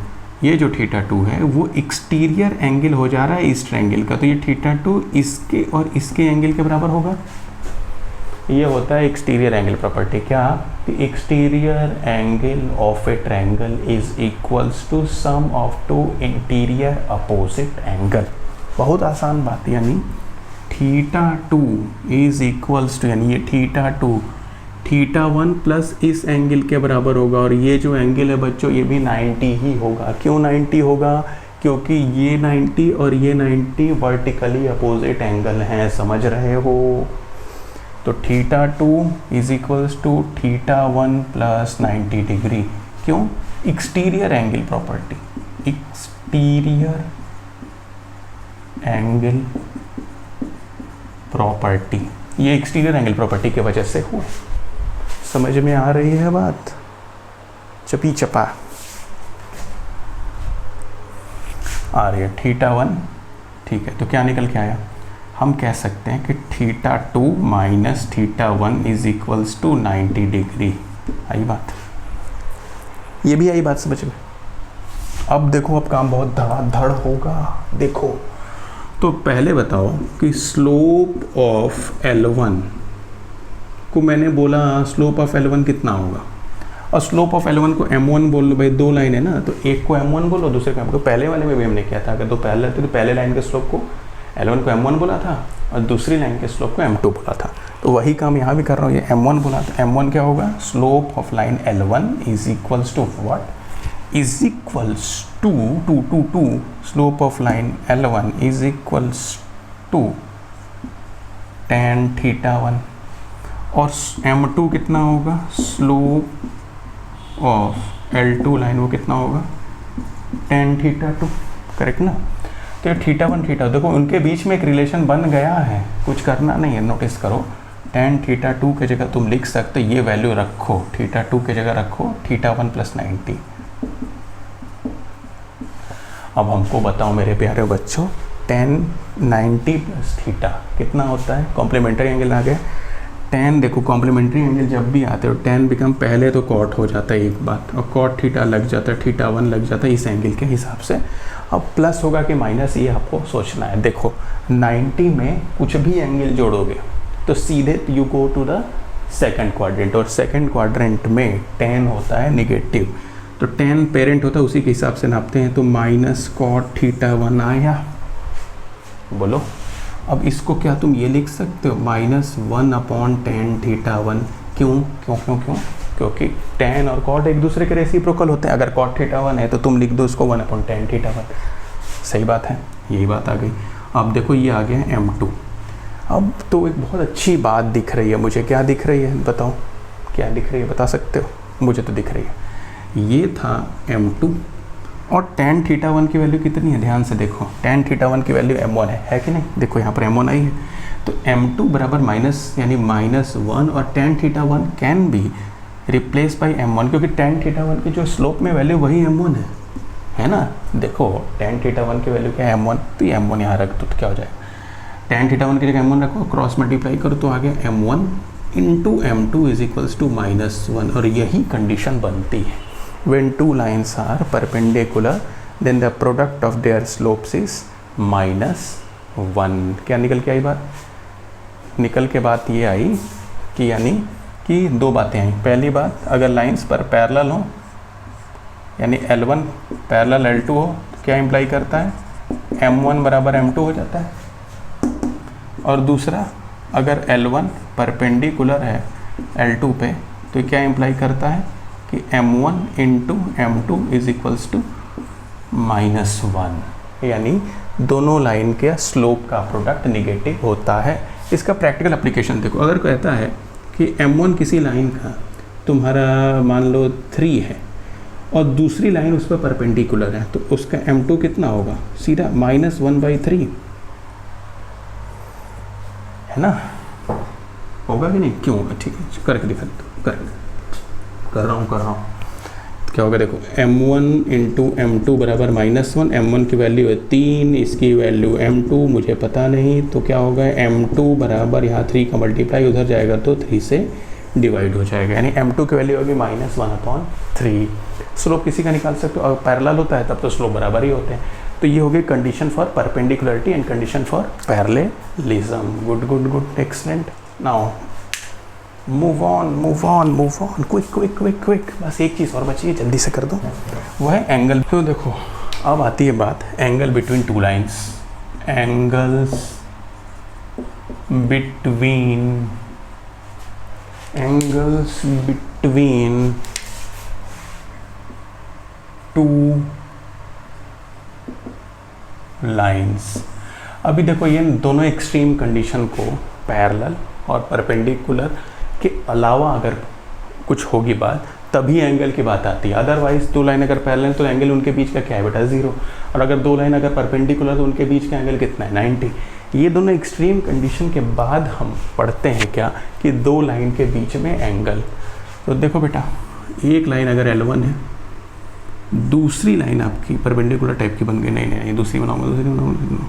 ये जो थीटा 2 है वो एक्सटीरियर एंगल हो जा रहा है ईस्ट एंगल का, तो ये थीटा 2 इसके और इसके एंगल के बराबर होगा। ये होता है एक्सटीरियर एंगल प्रॉपर्टी। क्या कि exterior angle of a triangle is equals to sum of two interior opposite angle. बहुत आसान बात, यानी थीटा 2 इज इक्वल्स टू, यानी ये थीटा 2 थीटा 1 प्लस इस एंगल के बराबर होगा, और ये जो एंगल है बच्चों ये भी 90 ही होगा। क्यों 90 होगा? क्योंकि ये 90 और ये 90 वर्टिकली अपोजिट एंगल हैं, समझ रहे हो। तो theta 2 is equals to theta 1 plus 90 degree. क्यों? Exterior angle property, exterior angle property, ये एक्सटीरियर एंगल प्रॉपर्टी की वजह से हुआ। समझ में आ रही है बात? चपी चपा आ रही है। थीटा 1 ठीक है, तो क्या निकल के आया? हम कह सकते हैं कि theta 2 minus theta 1 is equals to 90 degree. आई बात? ये भी आई बात समझ में? अब देखो, अब काम बहुत धड़ाधड़ होगा। देखो, तो पहले बताओ कि स्लोप ऑफ L1 को मैंने बोला, स्लोप ऑफ L1 कितना होगा, और स्लोप ऑफ L1 को M1 बोल लो भाई, दो लाइन है ना, तो एक को M1 बोलो, दूसरे को M2। पहले वाले में भी हमने किया था, अगर दो पहले थे तो पहले लाइन के स्लोप को L1 को M1 बोला था और दूसरी लाइन के स्लोप को M2 बोला था। तो वही काम यहाँ भी कर रहा हूँ, ये M1 बोला था। M1 क्या होगा? Slope of line L1 is equals to what? Is equals to slope of line L1 is equals to tan theta 1, और M2 कितना होगा? स्लोप ऑफ L2 लाइन वो कितना होगा? tan थीटा 2, करेक्ट ना? तो थीटा 1 थीटा, देखो उनके बीच में एक रिलेशन बन गया है, कुछ करना नहीं है, नोटिस करो। tan थीटा 2 की जगह तुम लिख सकते, ये वैल्यू रखो, थीटा 2 की जगह रखो थीटा 1 प्लस 90। अब हमको बताओ मेरे प्यारे बच्चों, tan 90 प्लस थीटा कितना होता है? कॉम्प्लीमेंट्री एंगल आ गया। tan, देखो कॉम्प्लीमेंट्री एंगल जब भी आते हो, tan बिकम पहले तो कॉट हो जाता है एक बात, और कॉट थीटा लग जाता है, थीटा 1 लग जाता है इस एंगल के हिसाब से। अब प्लस होगा कि माइनस, ये आपको सोचना है। देखो 90 में कुछ भी एंगल जोड़ोगे तो सीधे you go to the second quadrant, और सेकंड क्वाड्रेंट में tan होता है नेगेटिव, तो tan पेरेंट होता है, उसी के हिसाब से नापते हैं। तो माइनस कॉट थीटा 1 आया, बोलो। अब इसको क्या तुम ये लिख सकते हो? -1 अपॉन tan थीटा 1। क्यों? क्योंकि tan और cot एक दूसरे के रेसिप्रोकल होते हैं। अगर cot थीटा 1 है तो तुम लिख दो उसको 1 अपॉन tan थीटा 1। सही बात है, यही बात आ गई। अब देखो ये आ गया M2। अब तो एक बहुत अच्छी बात दिख रही है मुझे। क्या दिख रही है बताओ? क्या दिख रही है बता सकते हो? मुझे तो दिख रही है, ये था M2, और tan थीटा 1 की वैल्यू कितनी है? ध्यान से देखो, tan थीटा 1 की वैल्यू M1 है कि नहीं? देखो यहाँ पर M1 आई है, तो M2 बराबर माइनस, यानी -1, और tan theta 1 can be replace by M1, क्योंकि tan थीटा 1 की जो स्लोप में वैल्यू वही M1 है ना? देखो tan थीटा 1 की वैल्यू क्या है? M1, तो ये M1 यहाँ रख दो तो क्या हो जाएगा? tan थीटा 1 की जगह M1 रखो, क्रॉस मल्टीप्लाई करो तो आ गया M1 into M2 is equals to -1, और यही कंडीशन बनती है when two lines are perpendicular then the product of their slopes is -1। 1। क्या निकल के आई बात? निकल के बात ये आई कि यानी कि दो बातें आई। पहली बात, अगर लाइंस पर पैरेलल हो यानी L1 पैरेलल L2 हो तो क्या इम्प्लाई करता है? M1 बराबर M2 हो जाता है। और दूसरा, अगर L1 परपेंडिकुलर है L2 पे तो क्या इम्प्लाई करता है कि M1 into M2 is equals to -1, यानी दोनों लाइन के स्लोप का प्रोडक्ट निगेटिव होता है। इसका प्रैक्टिकल एप्लीकेशन देखो, अगर कहता है कि M1 किसी लाइन का तुम्हारा मान लो 3 है और दूसरी लाइन उस पर परपेंडिकुलर है तो उसका M2 कितना होगा? सीधा -1/3 है ना, होगा कि नहीं? क्यों? ठीक है, करके दिखा दो, कर रहा हूँ। क्या होगा देखो, M1 इंटू M2 बराबर -1। M1 की वैल्यू है 3, इसकी वैल्यू M2 मुझे पता नहीं, तो क्या होगा? M2 बराबर यहाँ 3 का मल्टीप्लाई उधर जाएगा तो 3 से डिवाइड हो जाएगा, यानी M2 की वैल्यू होगी -1/3। स्लोप किसी का निकाल सकते हो, अगर पैरेलल होता है तब तो स्लोप बराबर ही होते हैं। तो ये हो गई condition for perpendicularity and condition for parallelism. Good, excellent. Now move on, quick. बस एक चीज़ और बची है, जल्दी से कर दो, वो है एंगल। तो देखो अब आती है बात angle between two lines. Angles between two lines. अभी देखो ये दोनों एक्सट्रीम कंडीशन को पैरेलल और परपेंडिकुलर के अलावा अगर कुछ होगी बात तभी एंगल की बात आती है। अदरवाइज दो लाइन अगर पैरेलल तो एंगल उनके बीच का क्या है बेटा? 0। और अगर दो लाइन अगर परपेंडिकुलर तो उनके बीच का एंगल कितना है? 90। ये दोनों एक्सट्रीम कंडीशन के बाद हम पढ़ते हैं क्या कि दो लाइन के बीच में एंगल। तो देखो बेटा, एक लाइन अगर L1 है, दूसरी लाइन आपकी परपेंडिकुलर टाइप की बन गई। नहीं, दूसरी बनाऊंगा।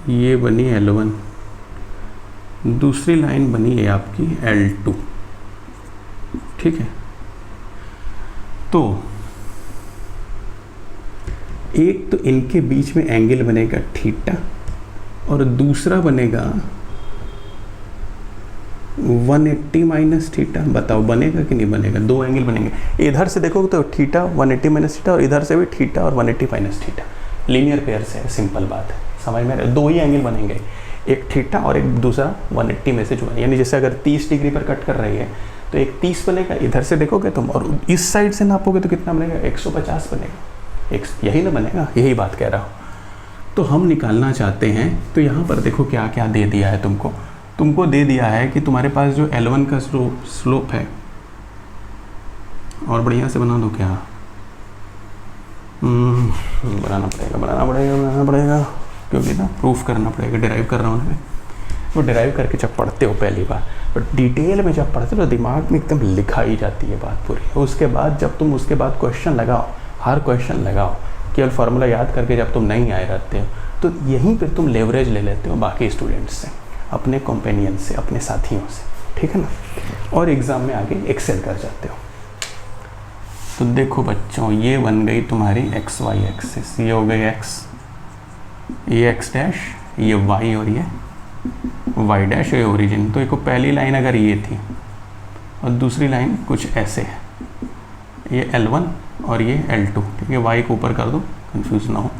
ये बनी L1, दूसरी लाइन बनी है आपकी L2, ठीक है। तो एक तो इनके बीच में एंगल बनेगा थीटा और दूसरा बनेगा 180 माइनस थीटा। बताओ बनेगा कि नहीं बनेगा? दो एंगल बनेंगे। इधर से देखो तो थीटा 180 माइनस थीटा और इधर से भी थीटा और 180 माइनस थीटा। लीनियर पेयर से है, सिंपल बात है, समझ में? दो ही एंगल बनेंगे, एक थीटा और एक दूसरा 180 में से जो यानी जैसे अगर 30 डिग्री पर कट कर रही है तो एक 30 बनेगा, इधर से देखोगे तुम और इस साइड से नापोगे तो कितना बनेगा? 150 बनेगा। यही ना बनेगा, यही बात कह रहा हूँ। तो हम निकालना चाहते हैं, तो यहाँ पर देखो क्या क्या दे दिया है तुमको दे दिया है कि तुम्हारे पास जो L1 का स्लोप है, और बढ़िया से बना दो क्या? बनाना पड़ेगा क्योंकि ना प्रूफ करना पड़ेगा। डिराइव कर रहा हूँ मैं, वो डिराइव करके जब पढ़ते हो पहली बार, बट डिटेल में जब पढ़ते हो तो दिमाग में एकदम लिखा ही जाती है बात पूरी। उसके बाद जब तुम उसके बाद क्वेश्चन लगाओ, हर क्वेश्चन लगाओ, केवल फार्मूला याद करके जब तुम नहीं आए रहते हो तो यहीं पर तुम लेवरेज ले लेते हो बाकी स्टूडेंट्स से, अपने कंपेनियन से, अपने साथियों से, ठीक है ना, और एग्ज़ाम में आगे एक्सेल कर जाते हो। तो देखो बच्चों, ये बन गई तुम्हारी XY एक्सिस, ये हो गई X, ये X डैश, ये Y और ये Y डैश, ये ओरिजिन। तो एक पहली लाइन अगर ये थी और दूसरी लाइन कुछ ऐसे है, ये L1 और ये L2, ठीक है। Y को ऊपर कर दो, कंफ्यूज ना हो,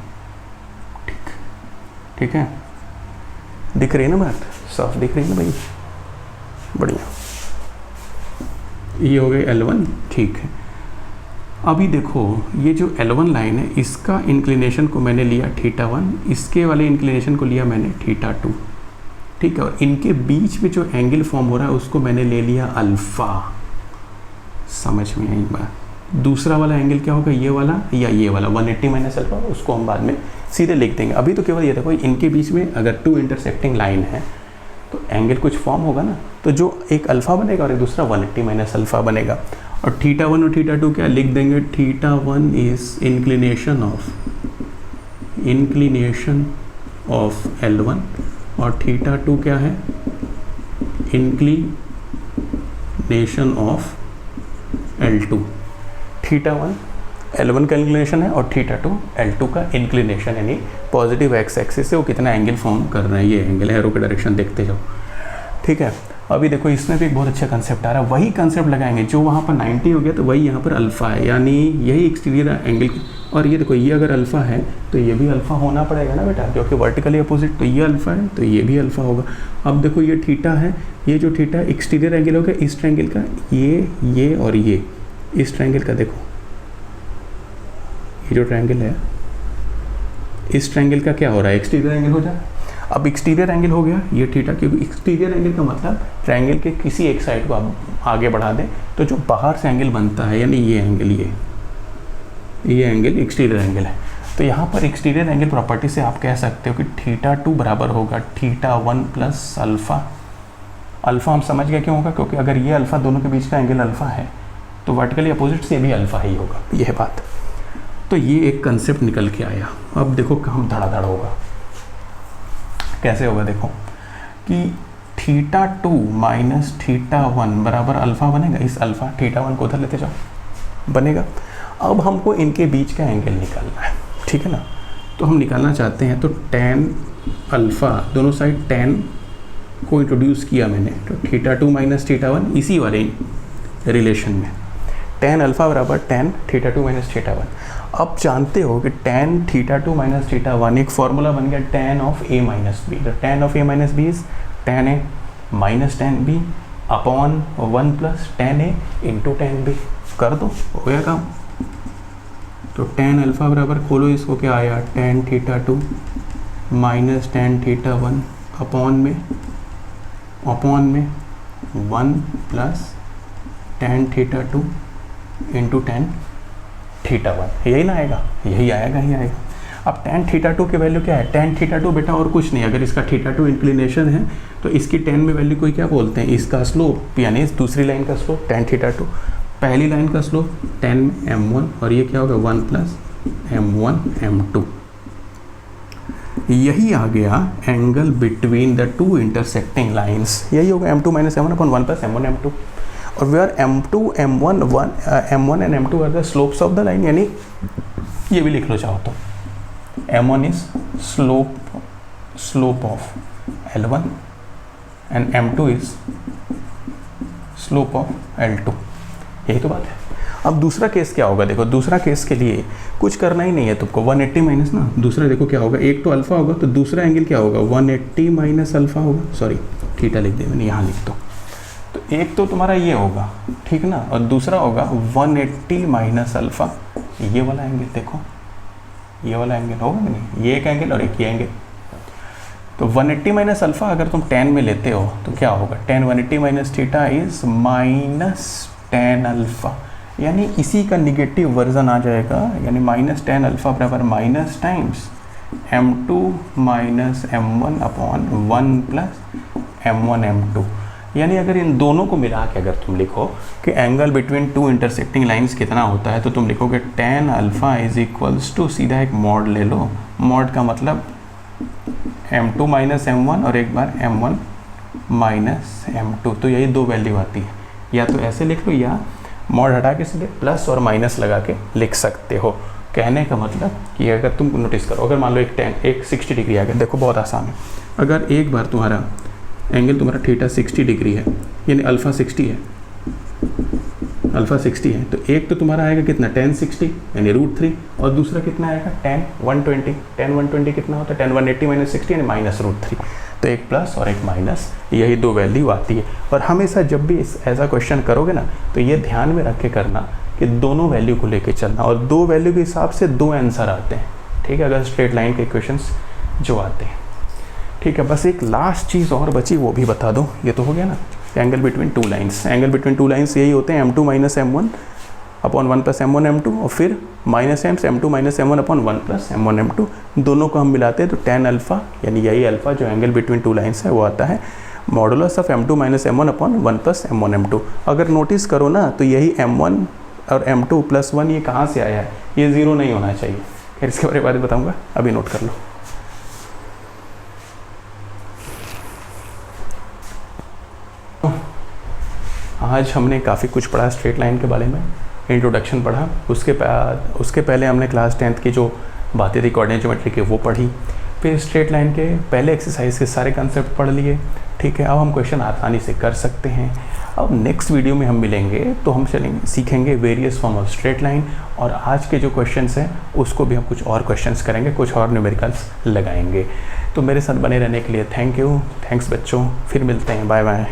ठीक है। दिख रही है ना बात? साफ दिख रही है ना भाई? बढ़िया। ये हो गई L1, ठीक है। अभी देखो ये जो L1 लाइन है इसका इंक्लिनेशन को मैंने लिया θ1, इसके वाले इंक्लिनेशन को लिया मैंने θ2, ठीक है। और इनके बीच में जो एंगल फॉर्म हो रहा है उसको मैंने ले लिया अल्फ़ा। समझ में आई बात? दूसरा वाला एंगल क्या होगा? ये वाला या ये वाला 180 माइनस अल्फ़ा, उसको हम बाद में सीधे लिख देंगे। अभी तो केवल ये देखो, इनके बीच में अगर टू इंटरसेक्टिंग लाइन है तो एंगल कुछ फॉर्म होगा ना, तो जो एक अल्फ़ा बनेगा और एक दूसरा 180 माइनस अल्फ़ा बनेगा। और θ1 और θ2 क्या लिख देंगे? θ1 इज इंक्लिनेशन ऑफ L1 और θ2 क्या है? Inclination of L2। θ1 L1 का इंक्लिनेशन है और θ2 L2 का इंक्लिनेशन, यानी पॉजिटिव एक्स एक्सिस से वो कितना एंगल फॉर्म कर रहा है, ये एंगल, एरो का डायरेक्शन देखते जाओ। ठीक है, अभी देखो इसमें भी एक बहुत अच्छा कंसेप्ट आ रहा है, वही कंसेप्ट लगाएंगे जो वहाँ पर 90 हो गया तो वही यहाँ पर अल्फ़ा है, यानी यही एक्सटीरियर एंगल। और ये देखो ये अगर अल्फ़ा है तो ये भी अल्फ़ा होना पड़ेगा ना बेटा, जो कि वर्टिकली अपोजिट, तो ये अल्फ़ा है तो ये भी अल्फ़ा होगा। अब देखो ये थीटा है, ये जो थीटा एक्सटीरियर एंगल हो गया इस ट्रायंगल का, ये और ये इस ट्रायंगल का, देखो ये जो ट्रायंगल है इस ट्रायंगल का क्या हो रहा है, एक्सटीरियर एंगल हो जा रहा है। अब एक्सटीरियर एंगल हो गया ये थीटा, क्योंकि एक्सटीरियर एंगल का मतलब ट्रायंगल के किसी एक साइड को आप आगे बढ़ा दें तो जो बाहर से एंगल बनता है, यानी ये एंगल, ये एंगल एक्सटीरियर एंगल है। तो यहाँ पर एक्सटीरियर एंगल प्रॉपर्टी से आप कह सकते हो कि θ2 बराबर होगा θ1 प्लस अल्फ़ा। अल्फ़ा हम समझ गए क्यों होगा, क्योंकि अगर ये अल्फ़ा दोनों के बीच का एंगल अल्फ़ा है तो वर्टिकली अपोजिट से भी अल्फ़ा ही होगा, यह है बात। तो ये एक कंसेप्ट निकल के आया। अब देखो काम धड़ाधड़ होगा, कैसे होगा, देखो कि θ2 माइनस θ1 बराबर अल्फ़ा बनेगा, इस अल्फ़ा θ1 को उधर लेते जाओ, बनेगा। अब हमको इनके बीच का एंगल निकालना है, ठीक है ना, तो हम निकालना चाहते हैं तो tan अल्फ़ा, दोनों साइड tan को इंट्रोड्यूस किया मैंने, तो θ2 माइनस θ1 इसी वाले रिलेशन में, tan अल्फ़ा बराबर tan θ2 माइनस θ1। अब जानते हो कि tan θ2 माइनस θ1 एक फॉर्मूला बन गया tan of a minus b, तो tan of a minus b is tan a minus tan b upon 1 plus tan a into tan b। कर दो, हो गया काम। तो tan अल्फ़ा बराबर, खोलो इसको, क्या आया, tan θ2 माइनस tan θ1 अपॉन में 1 प्लस tan θ2 इंटू tan θ1, यही ना आएगा, यही आएगा ही आएगा। अब tan θ2 की वैल्यू क्या है, tan θ2 बेटा और कुछ नहीं, अगर इसका θ2 इंक्लिनेशन है तो इसकी tan में वैल्यू कोई क्या बोलते हैं, इसका स्लोप, यानी इस दूसरी लाइन का स्लोप tan θ2, पहली लाइन का स्लोप tan m1, और ये क्या होगा 1 प्लस m1 m2। यही आ गया angle between the two intersecting lines, यही होगा m2 minus m1 upon 1 plus m1 m2। और where m2 m1 and m2 are the slopes of the line, यानी ये भी लिख लो चाहो तो, m1 is slope of L1 and m2 is slope of L2, यही तो बात है। अब दूसरा केस क्या होगा, देखो दूसरा केस के लिए कुछ करना ही नहीं है तुमको, 180 माइनस ना, दूसरा देखो क्या होगा, एक तो अल्फ़ा होगा तो दूसरा एंगल क्या होगा, 180 माइनस अल्फ़ा होगा, सॉरी थीटा लिख दे मैंने, यहाँ लिख दो। तो एक तो तुम्हारा ये होगा, ठीक ना, और दूसरा होगा 180 माइनस अल्फ़ा, ये वाला एंगल, देखो ये वाला एंगल होगा कि नहीं, ये एक एंगल और एक ये एंगल। तो 180 माइनस अल्फ़ा अगर तुम tan में लेते हो तो क्या होगा, tan 180 minus theta is minus tan alpha, यानी इसी का निगेटिव वर्जन आ जाएगा, यानी माइनस tan अल्फ़ा बराबर minus times m2 minus m1 upon 1 plus m1 m2। यानी अगर इन दोनों को मिला के अगर तुम लिखो कि angle between two intersecting lines कितना होता है, तो तुम लिखोगे tan alpha is equals to, सीधा एक मॉड ले लो, मॉड का मतलब m2 माइनस m1 और एक बार m1 माइनस m2, तो यही दो वैल्यू आती है, या तो ऐसे लिख लो या मॉड हटा के सीधे प्लस और माइनस लगा के लिख सकते हो। कहने का मतलब कि अगर तुम नोटिस करो, अगर मान लो एक 60 डिग्री आ गया, देखो बहुत आसान है, अगर एक बार तुम्हारा एंगल तुम्हारा थीटा 60 डिग्री है, यानी अल्फ़ा 60 है, अल्फ़ा 60 है, तो एक तो तुम्हारा आएगा कितना tan 60 यानी √3, और दूसरा कितना आएगा tan 120, tan 120 कितना होता है, tan 180 माइनस 60 यानी माइनस √3, तो एक प्लस और एक माइनस, यही दो वैल्यू आती है। और हमेशा जब भी ऐसा क्वेश्चन करोगे ना तो ये ध्यान में रख के करना कि दोनों वैल्यू को लेके चलना, और दो वैल्यू के हिसाब से दो आंसर आते हैं, ठीक है, अगर स्ट्रेट लाइन के इक्वेशंस जो आते हैं, ठीक है। बस एक लास्ट चीज़ और बची, वो भी बता दो, ये तो हो गया ना, angle between two lines, angle between two lines यही होते हैं m2 minus m1 upon 1 plus m1 m2, और फिर minus m2 minus m1 upon 1 plus m1 m2, दोनों को हम मिलाते हैं तो tan अल्फ़ा, यानी यही अल्फ़ा जो एंगल बिटवीन टू लाइंस है वो आता है modulus of m2 minus m1 upon 1 plus m1 m2। अगर नोटिस करो ना तो यही m1 और m2 प्लस 1 ये कहाँ से आया है, ये ज़ीरो नहीं होना चाहिए, फिर इसके बारे में बाद बताऊँगा, अभी नोट कर लो। आज हमने काफ़ी कुछ पढ़ा स्ट्रेट लाइन के बारे में, इंट्रोडक्शन पढ़ा, उसके पहले हमने क्लास 10th की जो बातें थी कोऑर्डिनेट ज्योमेट्री की वो पढ़ी, फिर स्ट्रेट लाइन के पहले एक्सरसाइज के सारे कंसेप्ट पढ़ लिए। ठीक है, अब हम क्वेश्चन आसानी से कर सकते हैं। अब नेक्स्ट वीडियो में हम मिलेंगे तो हम सीखेंगे various form of straight line, और आज के जो क्वेश्चंस हैं उसको भी हम कुछ और क्वेश्चंस करेंगे, कुछ और न्यूमेरिकल्स लगाएंगे। तो मेरे साथ बने रहने के लिए थैंक यू, थैंक्स बच्चों, फिर मिलते हैं, बाय बाय।